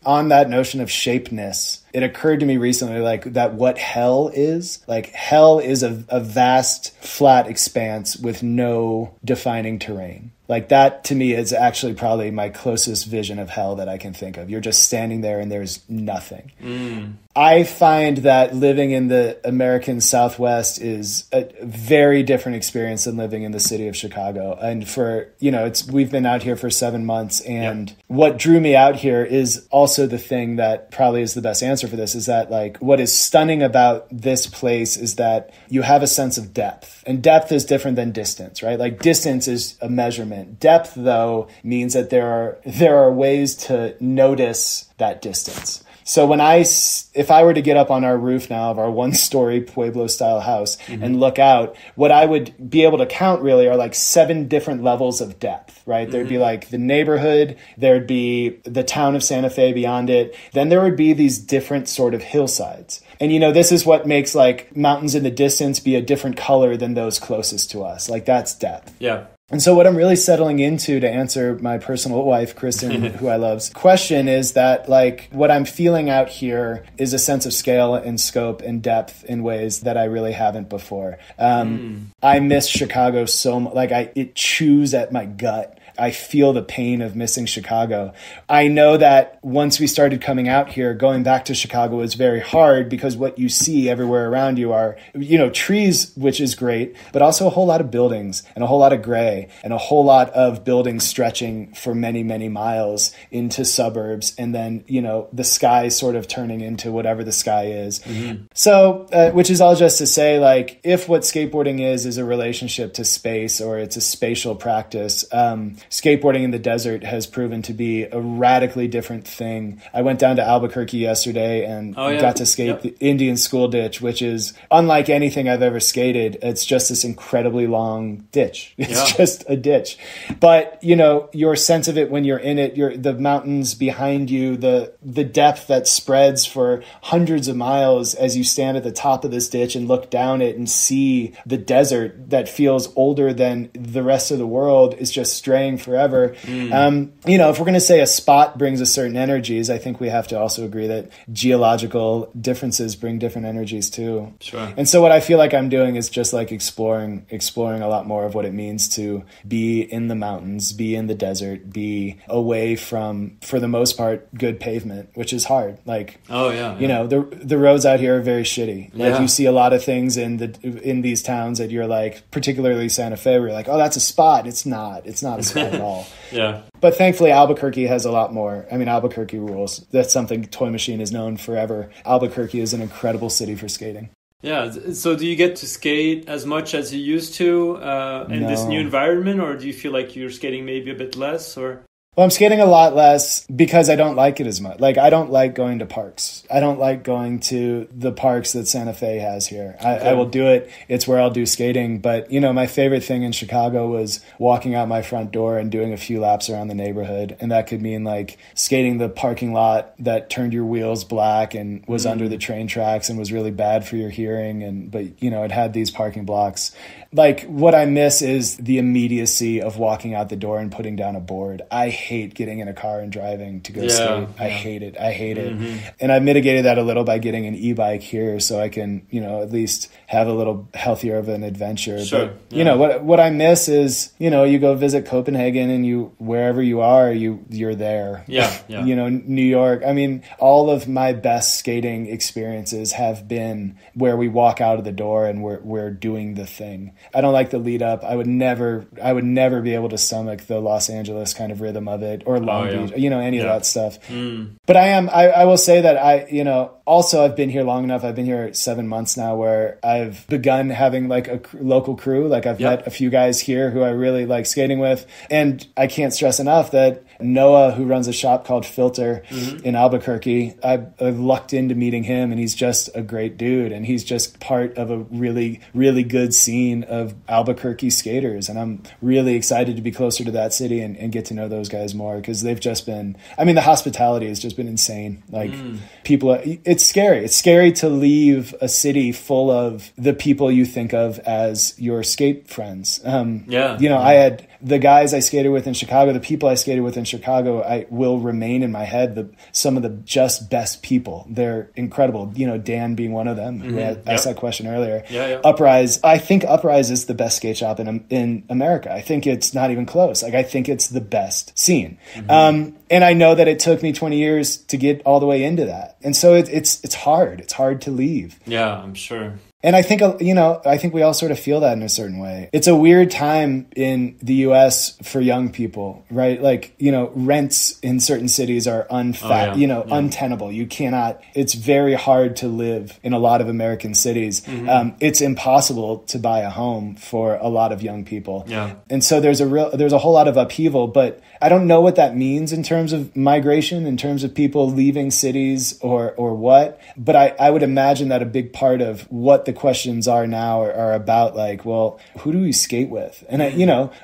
On that notion of shapeness, it occurred to me recently, like, that what hell is a vast, flat expanse with no defining terrain. Like, that to me is actually probably my closest vision of hell that I can think of. You're just standing there and there's nothing. I find that living in the American Southwest is a very different experience than living in the city of Chicago. And for, you know, we've been out here for 7 months, and what drew me out here is also the thing that probably is the best answer for this, is that, like, what is stunning about this place is that you have a sense of depth. And depth is different than distance, right? Like, distance is a measurement. Depth, though, means that there are ways to notice that distance. So if I were to get up on our roof now of our 1-story Pueblo-style house and look out, what I would be able to count really are like 7 different levels of depth, right? There'd be like the neighborhood, there'd be the town of Santa Fe beyond it, then there would be these different sort of hillsides. And, you know, this is what makes like mountains in the distance be a different color than those closest to us. Like, that's depth. Yeah. And so what I'm really settling into, to answer my personal wife, Kristin, who I love's question, is that, like, what I'm feeling out here is a sense of scale and scope and depth in ways that I really haven't before. I miss Chicago so much. Like, it chews at my gut. I feel the pain of missing Chicago. I know that once we started coming out here, going back to Chicago was very hard because what you see everywhere around you are, trees, which is great, but also a whole lot of buildings and a whole lot of gray and a whole lot of buildings stretching for many, many miles into suburbs. And then, the sky sort of turning into whatever the sky is. Mm-hmm. So, which is all just to say, like, if what skateboarding is a relationship to space or it's a spatial practice, skateboarding in the desert has proven to be a radically different thing. I went down to Albuquerque yesterday and got to skate the Indian School Ditch, which is unlike anything I've ever skated. It's just this incredibly long ditch. It's just a ditch. But, your sense of it when you're in it, the mountains behind you, the depth that spreads for hundreds of miles as you stand at the top of this ditch and look down it and see the desert that feels older than the rest of the world is just straying forever. If we're going to say a spot brings a certain energies, I think we have to also agree that geological differences bring different energies too. Sure. And so what I feel like I'm doing is just like exploring a lot more of what it means to be in the mountains, be in the desert, be away from, for the most part, good pavement, which is hard. Like, the roads out here are very shitty. Like you see a lot of things in these towns that you're like, particularly Santa Fe, where you're like, oh, that's a spot. It's not a spot at all. Yeah. But thankfully, Albuquerque has a lot more. I mean, Albuquerque rules. That's something Toy Machine has known forever. Albuquerque is an incredible city for skating. Yeah. So do you get to skate as much as you used to in this new environment, or do you feel like you're skating maybe a bit less? Or Well, I'm skating a lot less because I don't like it as much. Like, I don't like going to parks. I don't like going to the parks that Santa Fe has here. I will do it. It's where I'll do skating. But, my favorite thing in Chicago was walking out my front door and doing a few laps around the neighborhood. And that could mean, like, skating the parking lot that turned your wheels black and was under the train tracks and was really bad for your hearing. But it had these parking blocks. Like, what I miss is the immediacy of walking out the door and putting down a board. I hate getting in a car and driving to go skate. I hate it. And I mitigated that a little by getting an e-bike here so I can, at least have a little healthier of an adventure. Sure. But, what I miss is, you go visit Copenhagen and wherever you are, you're there. Yeah. New York. I mean, all of my best skating experiences have been where we walk out of the door and we're doing the thing. I don't like the lead up. I would never be able to stomach the Los Angeles kind of rhythm of it, or Long Beach, any of that stuff. But I will say that also I've been here long enough. I've been here 7 months now where I've begun having like a local crew. Like I've met a few guys here who I really like skating with. And I can't stress enough that Noah, who runs a shop called Filter in Albuquerque, I lucked into meeting him, and he's just a great dude. And he's just part of a really, really good scene of Albuquerque skaters. And I'm really excited to be closer to that city and get to know those guys more, because they've just been, the hospitality has just been insane. Like people, it's scary. It's scary to leave a city full of the people you think of as your skate friends. I had the guys I skated with in Chicago, the people I skated with in Chicago, I will remain in my head some of the just best people. They're incredible. Dan being one of them, who asked that question earlier. Uprise. I think Uprise is the best skate shop in America. I think it's not even close. Like, I think it's the best scene. And I know that it took me 20 years to get all the way into that. And so it's hard. It's hard to leave. Yeah, I'm sure. And I think, I think we all sort of feel that in a certain way. It's a weird time in the U.S. for young people, right? Like, rents in certain cities are untenable. You cannot, it's very hard to live in a lot of American cities. It's impossible to buy a home for a lot of young people. Yeah. And so there's a whole lot of upheaval, but I don't know what that means in terms of migration, in terms of people leaving cities or what, but I would imagine that a big part of what the questions are now are about, like, well, who do we skate with? And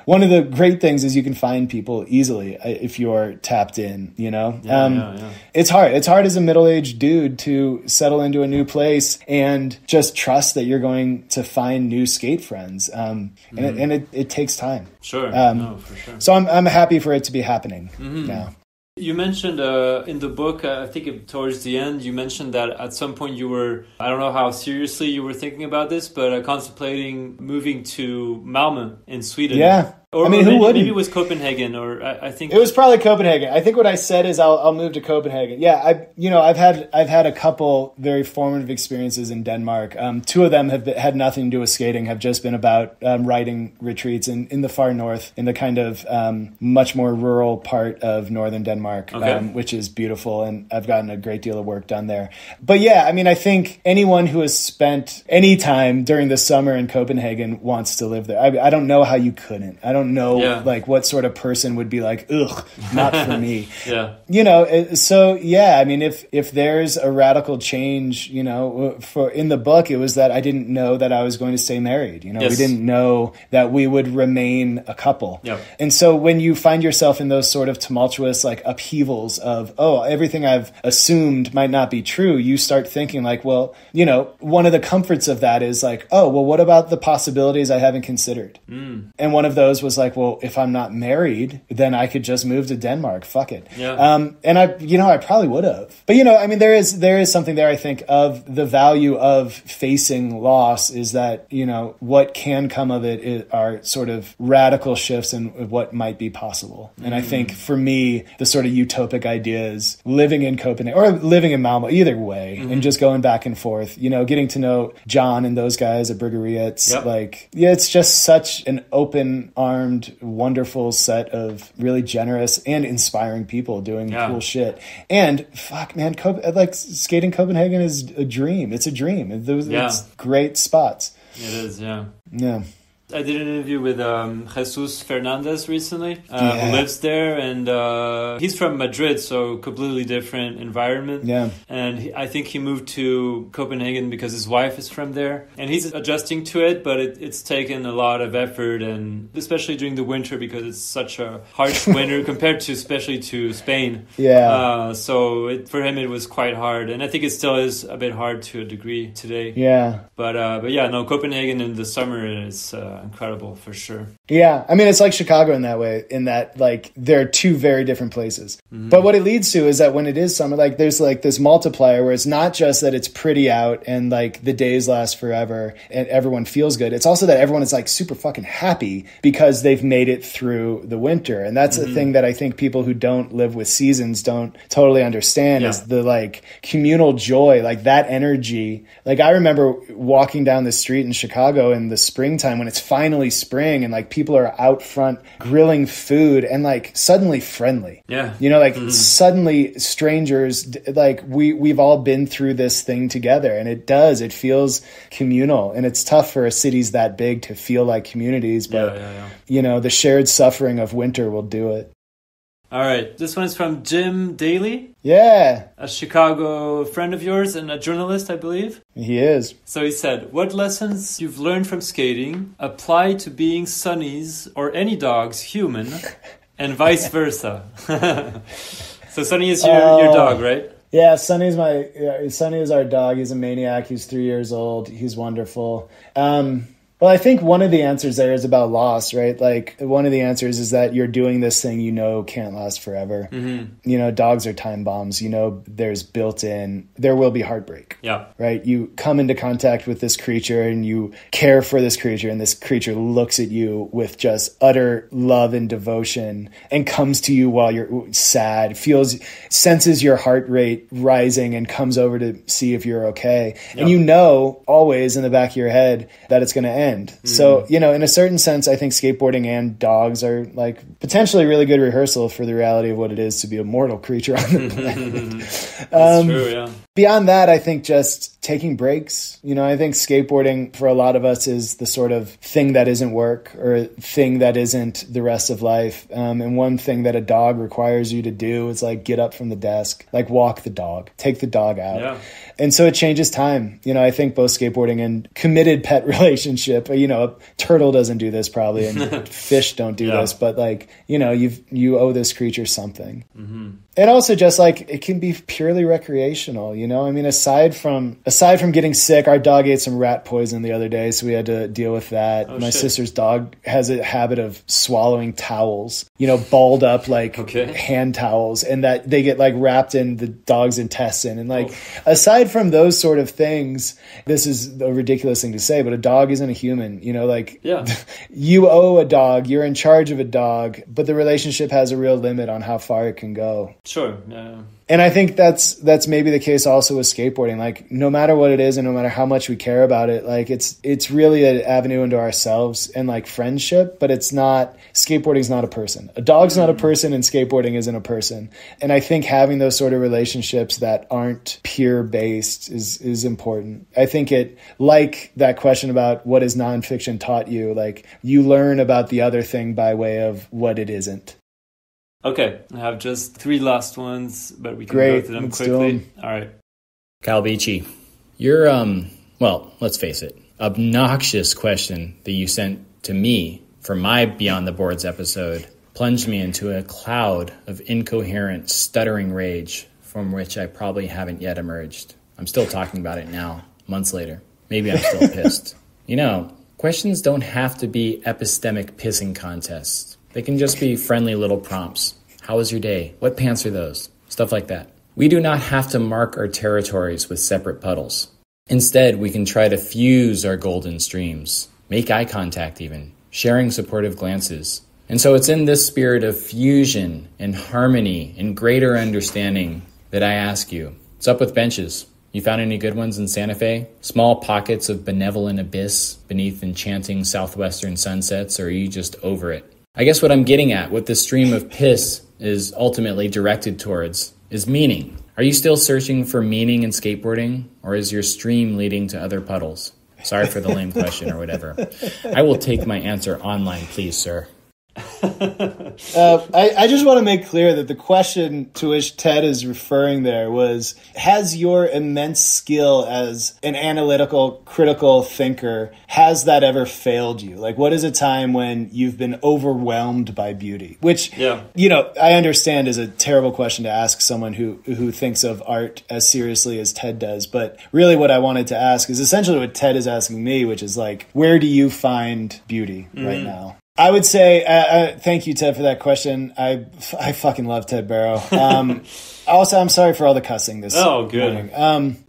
one of the great things is you can find people easily if you're tapped in, It's hard. It's hard as a middle-aged dude to settle into a new place and just trust that you're going to find new skate friends. And it takes time. Sure. For sure. So I'm happy for it to be happening now. You mentioned in the book, I think towards the end, you mentioned that at some point you were, I don't know how seriously you were thinking about this, but contemplating moving to Malmö in Sweden. Yeah. Or, I mean, or who maybe, wouldn't? maybe it was Copenhagen, or I think It was probably Copenhagen. I think what I said is I'll move to Copenhagen. Yeah, I've had a couple very formative experiences in Denmark. Two of them have had nothing to do with skating, have just been about writing retreats in the far north, in the kind of much more rural part of northern Denmark, which is beautiful, and I've gotten a great deal of work done there. But yeah, I mean, I think anyone who has spent any time during the summer in Copenhagen wants to live there. I don't know how you couldn't. I don't know like what sort of person would be like, ugh, not for me. So yeah, I mean, if there's a radical change, for in the book, it was that I didn't know that I was going to stay married. We didn't know that we would remain a couple. And so when you find yourself in those sort of tumultuous like upheavals of, everything I've assumed might not be true, you start thinking like, well, one of the comforts of that is like, what about the possibilities I haven't considered? And one of those was like, well, if I'm not married, then I could just move to Denmark. Fuck it. And I probably would have. But I mean, there is something there, I think, of the value of facing loss is that, what can come of it are sort of radical shifts in what might be possible. And I think for me, the sort of utopic idea is living in Copenhagen or living in Malmo, either way, and just going back and forth, getting to know John and those guys at Bryggeriet. It's just such an open-armed, wonderful set of really generous and inspiring people doing cool shit. And fuck, man, skating Copenhagen is a dream. It's a dream. It's great spots. It is, yeah. Yeah. I did an interview with Jesus Fernandez recently, who lives there, and he's from Madrid, so completely different environment. Yeah. And I think he moved to Copenhagen because his wife is from there, and he's adjusting to it, but it's taken a lot of effort, and especially during the winter because it's such a harsh winter compared to especially to Spain. Yeah. So for him it was quite hard, and I think it still is a bit hard to a degree today. Yeah. But yeah, no, Copenhagen in the summer is incredible for sure. Yeah, I mean, it's like Chicago in that way, in that like there are two very different places. But what it leads to is that when it is summer, like there's like this multiplier where it's not just that it's pretty out and like the days last forever and everyone feels good. It's also that everyone is like super fucking happy because they've made it through the winter. And that's the thing that I think people who don't live with seasons don't totally understand is the like communal joy, like that energy. Like I remember walking down the street in Chicago in the springtime when it's finally spring and like people are out front grilling food and like suddenly friendly. Yeah. Suddenly strangers, like we've all been through this thing together, and it feels communal, and it's tough for cities that big to feel like communities, but the shared suffering of winter will do it. All right, this one is from Jim Daley. Yeah. A Chicago friend of yours and a journalist, I believe. He is. So he said, what lessons you've learned from skating apply to being Sonny's or any dog's human and vice versa? So Sonny is your dog, right? Yeah, Sonny is our dog. He's a maniac. He's 3 years old. He's wonderful. Well, I think one of the answers there is about loss, right? Like one of the answers is that you're doing this thing can't last forever. Dogs are time bombs. There's there will be heartbreak. Yeah. Right? You come into contact with this creature and you care for this creature, and this creature looks at you with just utter love and devotion and comes to you while you're sad, senses your heart rate rising and comes over to see if you're okay. Yep. And always in the back of your head that it's going to end. So, in a certain sense, I think skateboarding and dogs are like potentially really good rehearsal for the reality of what it is to be a mortal creature on the planet. That's true, yeah. Beyond that, I think just taking breaks. I think skateboarding for a lot of us is the sort of thing that isn't work or thing that isn't the rest of life. And one thing that a dog requires you to do is like get up from the desk, like walk the dog, take the dog out. Yeah. And so it changes time. I think both skateboarding and committed pet relationship, a turtle doesn't do this probably, and fish don't do this, but like, you owe this creature something. And also just like it can be purely recreational, you know? I mean, aside from getting sick, our dog ate some rat poison the other day, so we had to deal with that. My sister's dog has a habit of swallowing towels, you know, balled up like hand towels, and that they get like wrapped in the dog's intestine. And like aside from those sort of things, this is a ridiculous thing to say, but a dog isn't a human, you know, like you owe a dog, you're in charge of a dog, but the relationship has a real limit on how far it can go. Sure. Yeah. And I think that's maybe the case also with skateboarding. Like no matter what it is and no matter how much we care about it, like it's really an avenue into ourselves and like friendship, but skateboarding's not a person. A dog's not a person and skateboarding isn't a person. And I think having those sort of relationships that aren't peer based is important. I think like that question about what has nonfiction taught you, like you learn about the other thing by way of what it isn't. Okay, I have just 3 last ones, but we can go through them quickly. All right. Kyle Beachy, your, well, let's face it, obnoxious question that you sent to me for my Beyond the Boards episode plunged me into a cloud of incoherent, stuttering rage from which I probably haven't yet emerged. I'm still talking about it now, months later. Maybe I'm still pissed. You know, questions don't have to be epistemic pissing contests. They can just be friendly little prompts. How was your day? What pants are those? Stuff like that. We do not have to mark our territories with separate puddles. Instead, we can try to fuse our golden streams, make eye contact even, sharing supportive glances. And so it's in this spirit of fusion and harmony and greater understanding that I ask you, what's up with benches? You found any good ones in Santa Fe? Small pockets of benevolent abyss beneath enchanting southwestern sunsets, or are you just over it? I guess what I'm getting at, what this stream of piss is ultimately directed towards, is meaning. Are you still searching for meaning in skateboarding, or is your stream leading to other puddles? Sorry for the lame question or whatever. I will take my answer online, please, sir. I just want to make clear that the question to which Ted is referring there was, has your immense skill as an analytical, critical thinker, has that ever failed you? Like, what is a time when you've been overwhelmed by beauty? Which, you know, I understand is a terrible question to ask someone who thinks of art as seriously as Ted does. But really what I wanted to ask is essentially what Ted is asking me, which is like, where do you find beauty right now? I would say, thank you, Ted, for that question. I fucking love Ted Barrow. Also, I'm sorry for all the cussing this morning.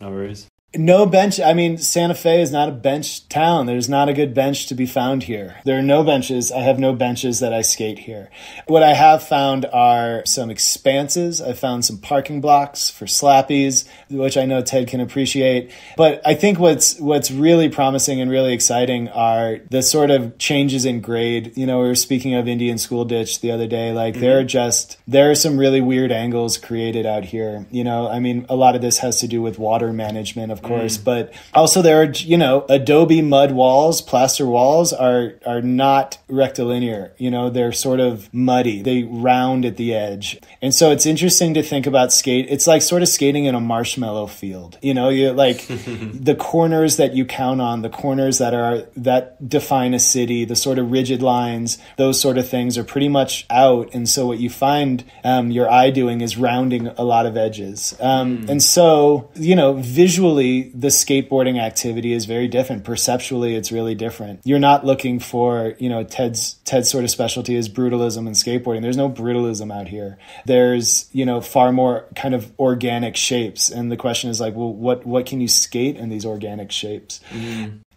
No worries. No bench. I mean, Santa Fe is not a bench town. There's not a good bench to be found here. There are no benches. I have no benches that I skate here. What I have found are some expanses. I found some parking blocks for slappies, which I know Ted can appreciate. But I think what's really promising and really exciting are the sort of changes in grade. You know, we were speaking of Indian School Ditch the other day. Like there are some really weird angles created out here. You know, I mean, a lot of this has to do with water management, of course, but also there are, you know, adobe mud walls, plaster walls are not rectilinear. You know, they're sort of muddy. They round at the edge. And so it's interesting to think about it's like sort of skating in a marshmallow field. You know, you like the corners that you count on, the corners that define a city, the sort of rigid lines, those sort of things are pretty much out. And so what you find your eye doing is rounding a lot of edges. And so, you know, visually, the skateboarding activity is very different. Perceptually, it's really different. You're not looking for, you know, Ted's sort of specialty is brutalism and skateboarding. There's no brutalism out here. There's, you know, far more kind of organic shapes. And the question is like, well, what can you skate in these organic shapes?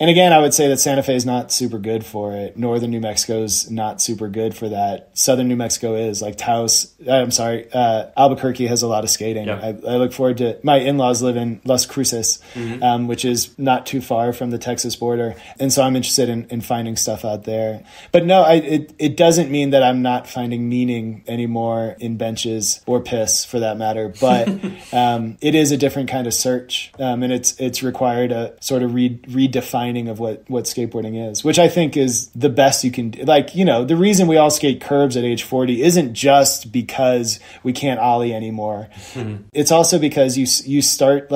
And again, I would say that Santa Fe is not super good for it. Northern New Mexico is not super good for that. Southern New Mexico is. Like Albuquerque has a lot of skating. I look forward to, my in-laws live in Las Cruces, which is not too far from the Texas border. And so I'm interested in finding stuff out there. But no, it doesn't mean that I'm not finding meaning anymore in benches or piss for that matter. But it is a different kind of search. And it's required a sort of redefining of what skateboarding is, which I think is the best you can do. Like, you know, the reason we all skate curbs at age 40 isn't just because we can't ollie anymore. It's also because you start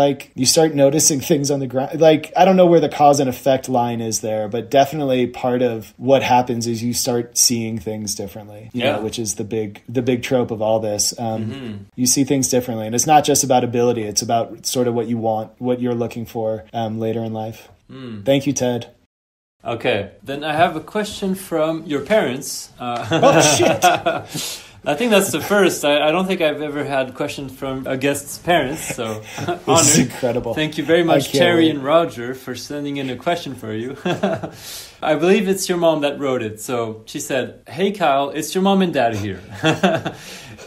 noticing things on the ground. Like, I don't know where the cause and effect line is there, but definitely part of what happens is you start seeing things differently, you know, which is the big trope of all this. You see things differently, and it's not just about ability. It's about sort of what you want, what you're looking for later in life. Thank you, Ted. Okay, then I have a question from your parents. Oh, shit! I think that's the first. I don't think I've ever had questions from a guest's parents, so This honored. is incredible. Thank you very much, can't Terry wait. and Roger, for sending in a question for you. I believe it's your mom that wrote it. So she said, "Hey Kyle, it's your mom and dad here.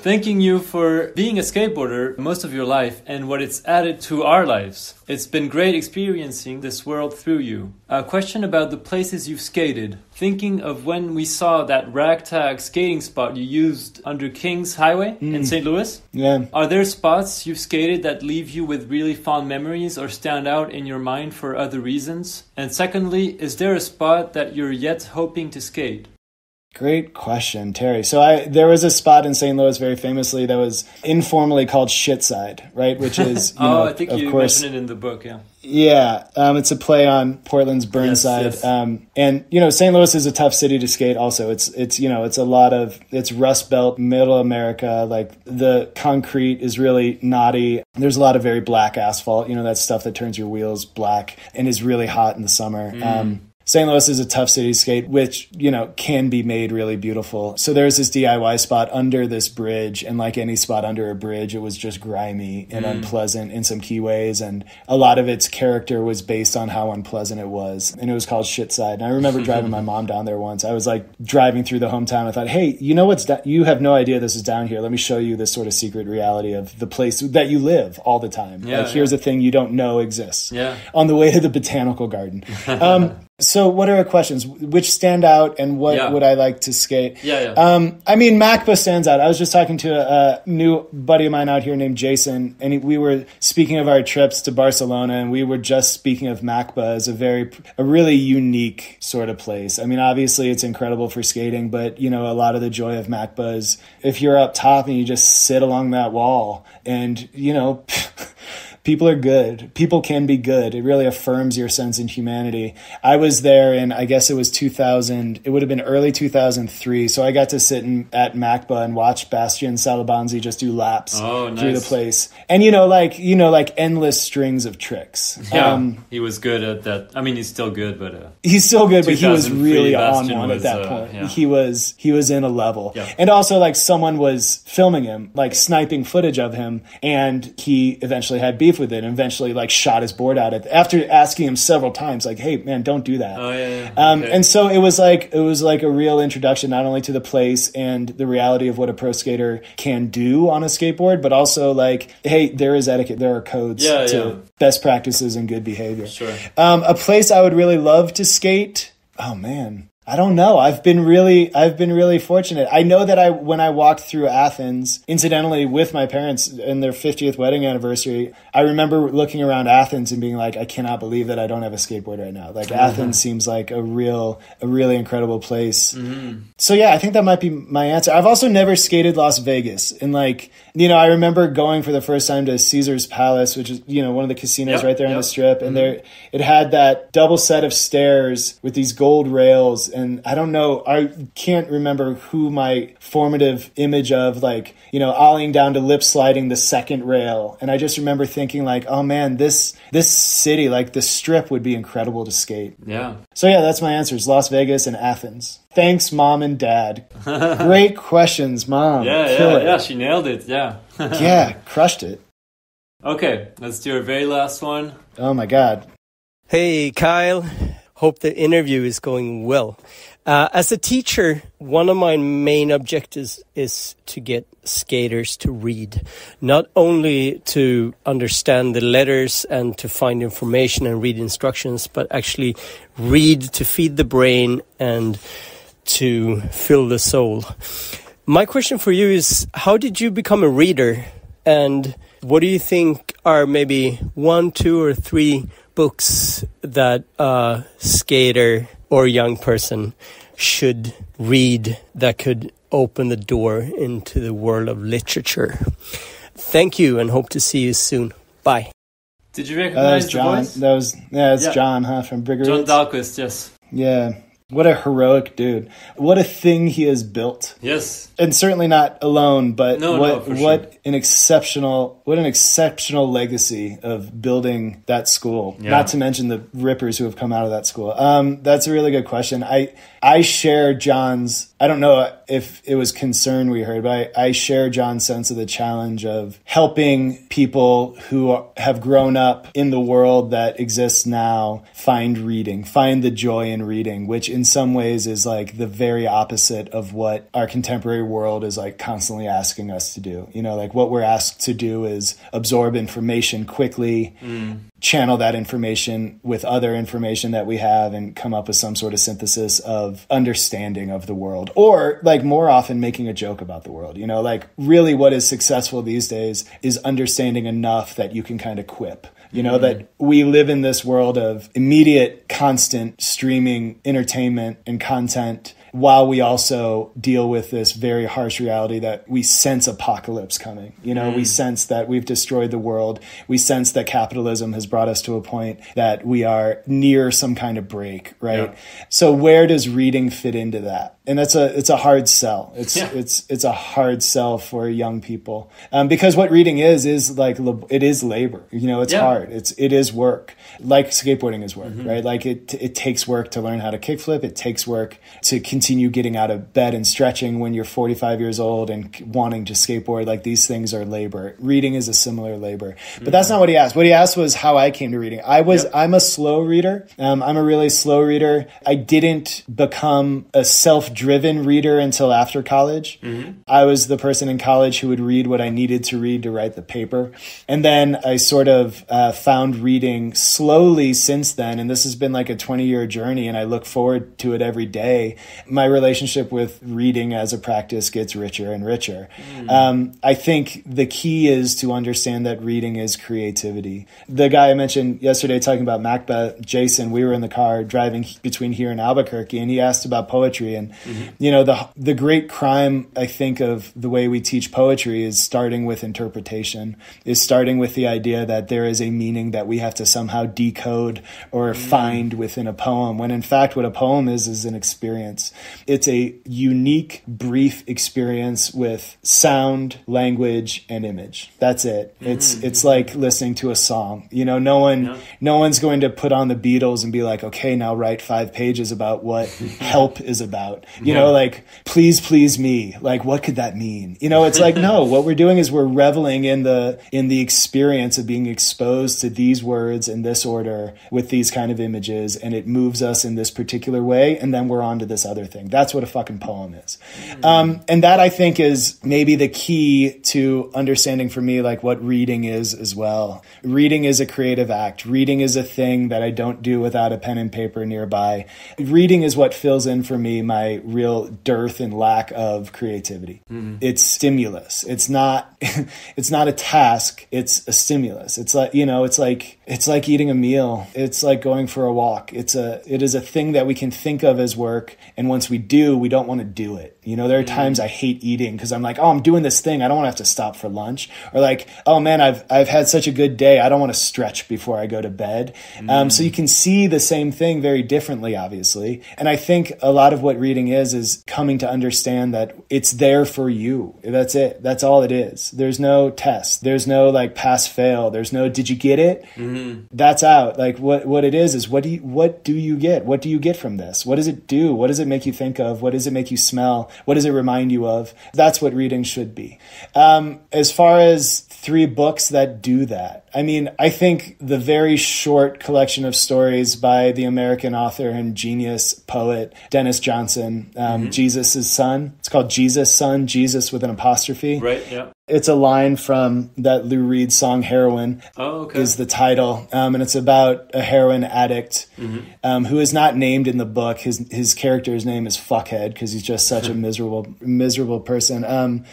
Thanking you for being a skateboarder most of your life and what it's added to our lives. It's been great experiencing this world through you. A question about the places you've skated. Thinking of when we saw that ragtag skating spot you used under King's Highway in St. Louis. Yeah. Are there spots you've skated that leave you with really fond memories or stand out in your mind for other reasons? And secondly, is there a spot that you're yet hoping to skate?" Great question, Terry. So there was a spot in St. Louis very famously that was informally called Shitside, right? Which is, you know, I think of you course, mentioned it in the book, yeah. Yeah, it's a play on Portland's Burnside. Yes. And, you know, St. Louis is a tough city to skate also. It's you know, it's Rust Belt, middle America. Like, the concrete is really knotty. There's a lot of very black asphalt, you know, that stuff that turns your wheels black and is really hot in the summer. St. Louis is a tough city to skate, which, you know, can be made really beautiful. So there's this DIY spot under this bridge, and like any spot under a bridge, it was just grimy and unpleasant in some key ways, and a lot of its character was based on how unpleasant it was, and it was called Shitside. And I remember driving my mom down there once. I was like driving through the hometown. I thought, hey, you know you have no idea this is down here. Let me show you this sort of secret reality of the place that you live all the time. Yeah, like, here's a thing you don't know exists. Yeah. On the way to the botanical garden. So what are our questions? Which stand out, and what would I like to skate? I mean, MACBA stands out. I was just talking to a new buddy of mine out here named Jason, and we were speaking of our trips to Barcelona, and we were just speaking of MACBA as a really unique sort of place. I mean, obviously it's incredible for skating, but, you know, a lot of the joy of MACBA is if you're up top and you just sit along that wall and, you know, people are good. People can be good. It really affirms your sense in humanity. I was there in, I guess it was 2000. It would have been early 2003. So I got to sit at MACBA and watch Bastian Salabanzi just do laps through the place. And, like endless strings of tricks. Yeah, he was good at that. I mean, he's still good, but... he's still good, but he was really on Bastian one at that point. Yeah. He was in a level. Yeah. And also, like, someone was filming him, like sniping footage of him, and he eventually had beef with it and eventually like shot his board out after asking him several times, like, hey man, don't do that. Okay. And so it was like a real introduction not only to the place and the reality of what a pro skater can do on a skateboard, but also like, hey, there is etiquette, there are codes to best practices and good behavior. Sure. A place I would really love to skate, oh man, I don't know. I've been really fortunate. I know that when I walked through Athens, incidentally with my parents in their 50th wedding anniversary, I remember looking around Athens and being like, I cannot believe that I don't have a skateboard right now. Like Athens seems like a really incredible place. Mm-hmm. So yeah, I think that might be my answer. I've also never skated Las Vegas, and like, you know, I remember going for the first time to Caesar's Palace, which is, you know, one of the casinos right there on the Strip, and it had that double set of stairs with these gold rails. And I don't know, I can't remember who my formative image of, like, you know, ollieing down to lip sliding the second rail. And I just remember thinking like, oh man, this city, like the Strip would be incredible to skate. Yeah. So yeah, that's my answers. Las Vegas and Athens. Thanks, Mom and Dad. Great questions, Mom. Yeah, she nailed it. Yeah. Yeah, crushed it. Okay, let's do our very last one. Oh my God. Hey, Kyle. Hope the interview is going well. As a teacher, one of my main objectives is to get skaters to read, not only to understand the letters and to find information and read instructions, but actually read to feed the brain and to fill the soul. My question for you is, how did you become a reader? And what do you think are maybe 1, 2, or 3 books that a skater or young person should read that could open the door into the world of literature? Thank you, and hope to see you soon. Bye. Did you That recognize was John. the voice? It's John, huh, from Brigger John Roots? Dahlquist, yes. Yeah. What a heroic dude. What a thing he has built. Yes. And certainly not alone, but for what sure. an exceptional legacy of building that school. Yeah. Not to mention the rippers who have come out of that school. That's a really good question. I share John's, I don't know if it was concern we heard, but I share John's sense of the challenge of helping people who have grown up in the world that exists now find the joy in reading, which in some ways is like the very opposite of what our contemporary world is like constantly asking us to do. You know, like what we're asked to do is absorb information quickly, channel that information with other information that we have and come up with some sort of synthesis of understanding of the world, or like more often making a joke about the world. You know, like really what is successful these days is understanding enough that you can kind of quip. You know, that we live in this world of immediate, constant streaming entertainment and content, while we also deal with this very harsh reality that we sense apocalypse coming. You know, we sense that we've destroyed the world. We sense that capitalism has brought us to a point that we are near some kind of break, right? Yeah. So where does reading fit into that? And it's a hard sell. It's a hard sell for young people, because what reading is like it is labor. You know, it's hard. It is work. Like skateboarding is work, right? Like it takes work to learn how to kickflip. It takes work to continue getting out of bed and stretching when you're 45 years old and wanting to skateboard. Like these things are labor. Reading is a similar labor. But that's not what he asked. What he asked was how I came to reading. I'm a slow reader. I'm a really slow reader. I didn't become a self-driven reader until after college. I was the person in college who would read what I needed to read to write the paper. And then I sort of found reading slowly since then. And this has been like a 20-year journey, and I look forward to it every day. My relationship with reading as a practice gets richer and richer. I think the key is to understand that reading is creativity. The guy I mentioned yesterday talking about Macbeth, Jason, we were in the car driving between here and Albuquerque, and he asked about poetry. And, you know, the great crime, I think, of the way we teach poetry is starting with interpretation, is starting with the idea that there is a meaning that we have to somehow decode or find within a poem, when in fact what a poem is an experience. It's a unique, brief experience with sound, language, and image. That's it. It's like listening to a song. You know, no one's going to put on the Beatles and be like, okay, now write 5 pages about what help is about. You know, like, please, please me. Like, what could that mean? You know, it's like, no, what we're doing is we're reveling in the experience of being exposed to these words in this order with these kind of images, and it moves us in this particular way, and then we're on to this other thing. That's what a fucking poem is. And that, I think, is maybe the key to understanding for me, like, what reading is as well. Reading is a creative act. Reading is a thing that I don't do without a pen and paper nearby. Reading is what fills in for me my real dearth and lack of creativity. It's stimulus. It's not a task. It's a stimulus. It's like, you know, it's like eating a meal. It's like going for a walk. It is a thing that we can think of as work. And once we do, we don't want to do it. You know, there are times I hate eating because I'm like, oh, I'm doing this thing. I don't want to have to stop for lunch. Or like, oh man, I've had such a good day. I don't want to stretch before I go to bed. So you can see the same thing very differently, obviously. And I think a lot of what reading is coming to understand that it's there for you. That's it. That's all it is. There's no test. There's no like pass fail. There's no, did you get it? That's out. Like what it is what do you get? What do you get from this? What does it do? What does it make you think of? What does it make you smell? What does it remind you of? That's what reading should be. As far as 3 books that do that, I mean, I think the very short collection of stories by the American author and genius poet Dennis Johnson, Jesus' Son. It's called Jesus' Son, Jesus with an apostrophe. Right, yeah. It's a line from that Lou Reed song, Heroin, is the title. And it's about a heroin addict who is not named in the book. His character's name is Fuckhead because he's just such a miserable person.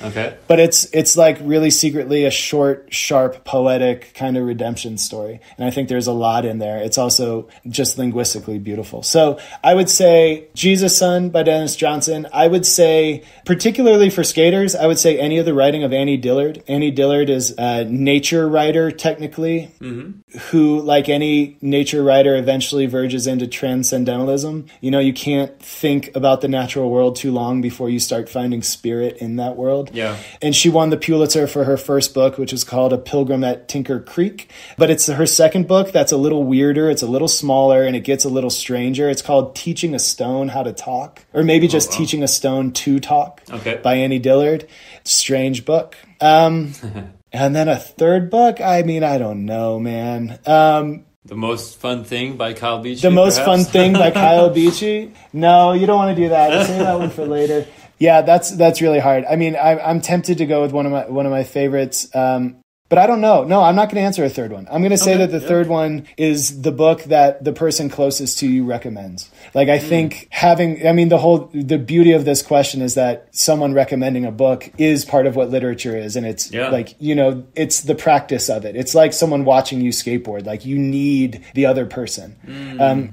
But it's like really secretly a short, sharp, poetic kind of redemption story. And I think there's a lot in there. It's also just linguistically beautiful. So I would say Jesus' Son by Dennis Johnson. I would say, particularly for skaters, I would say any of the writing of Annie Dillard. Annie Dillard is a nature writer, technically, who, like any nature writer, eventually verges into transcendentalism. You know, you can't think about the natural world too long before you start finding spirit in that world. Yeah. And she won the Pulitzer for her first book, which is called A Pilgrim at Tinker Creek. But it's her second book that's a little weirder. It's a little smaller and it gets a little stranger. It's called Teaching a Stone How to Talk, or maybe just Teaching a Stone to Talk by Annie Dillard. Strange book. And then a third book, I mean, I don't know, man. The Most Fun Thing by Kyle Beachy. The Most Fun Thing by Kyle Beachy. No, you don't want to do that. Save that one for later. Yeah, that's really hard. I mean, I'm tempted to go with one of my favorites. But I don't know. No, I'm not going to answer a third one. I'm going to say that the third one is the book that the person closest to you recommends. Like, I think the beauty of this question is that someone recommending a book is part of what literature is. And it's like, you know, it's the practice of it. It's like someone watching you skateboard. Like, you need the other person.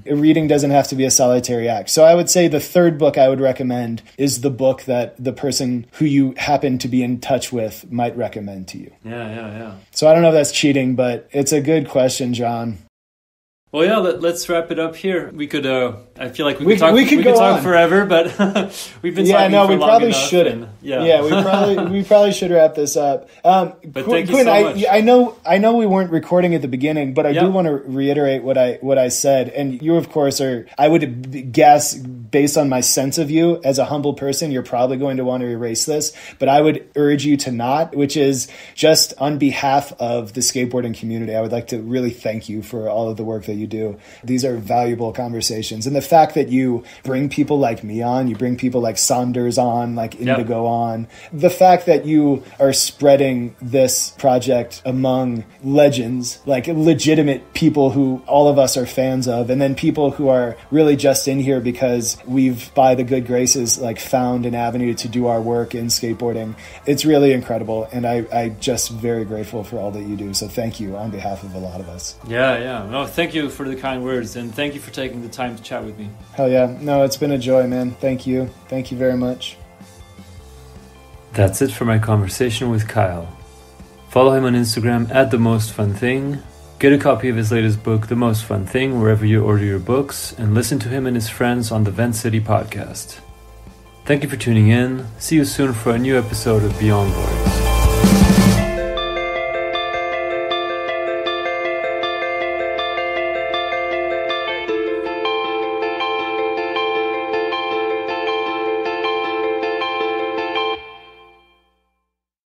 Reading doesn't have to be a solitary act. So I would say the third book I would recommend is the book that the person who you happen to be in touch with might recommend to you. Yeah. So I don't know if that's cheating, but it's a good question, John. Well, yeah, let's wrap it up here. We could, I feel like we could talk forever, but we've been talking for long enough. Yeah, no, we probably shouldn't. We probably should wrap this up. But thank you so much. I know we weren't recording at the beginning, but I do want to reiterate what I said. And you, of course, I would guess, based on my sense of you as a humble person, you're probably going to want to erase this, but I would urge you to not, which is just on behalf of the skateboarding community. I would like to really thank you for all of the work that you do. These are valuable conversations. And the fact that you bring people like me on, you bring people like Saunders on, like Indigo on, the fact that you are spreading this project among legends, like legitimate people who all of us are fans of, and then people who are really just in here because we've, by the good graces, like found an avenue to do our work in skateboarding. It's really incredible. And I'm just very grateful for all that you do. So thank you on behalf of a lot of us. Yeah. No, thank you for the kind words, and thank you for taking the time to chat with me. Hell yeah. No, it's been a joy, man. Thank you. Thank you very much. That's it for my conversation with Kyle. Follow him on Instagram at The Most Fun Thing. Get a copy of his latest book, The Most Fun Thing, wherever you order your books, and listen to him and his friends on the Vent City podcast. Thank you for tuning in. See you soon for a new episode of Beyond Boards.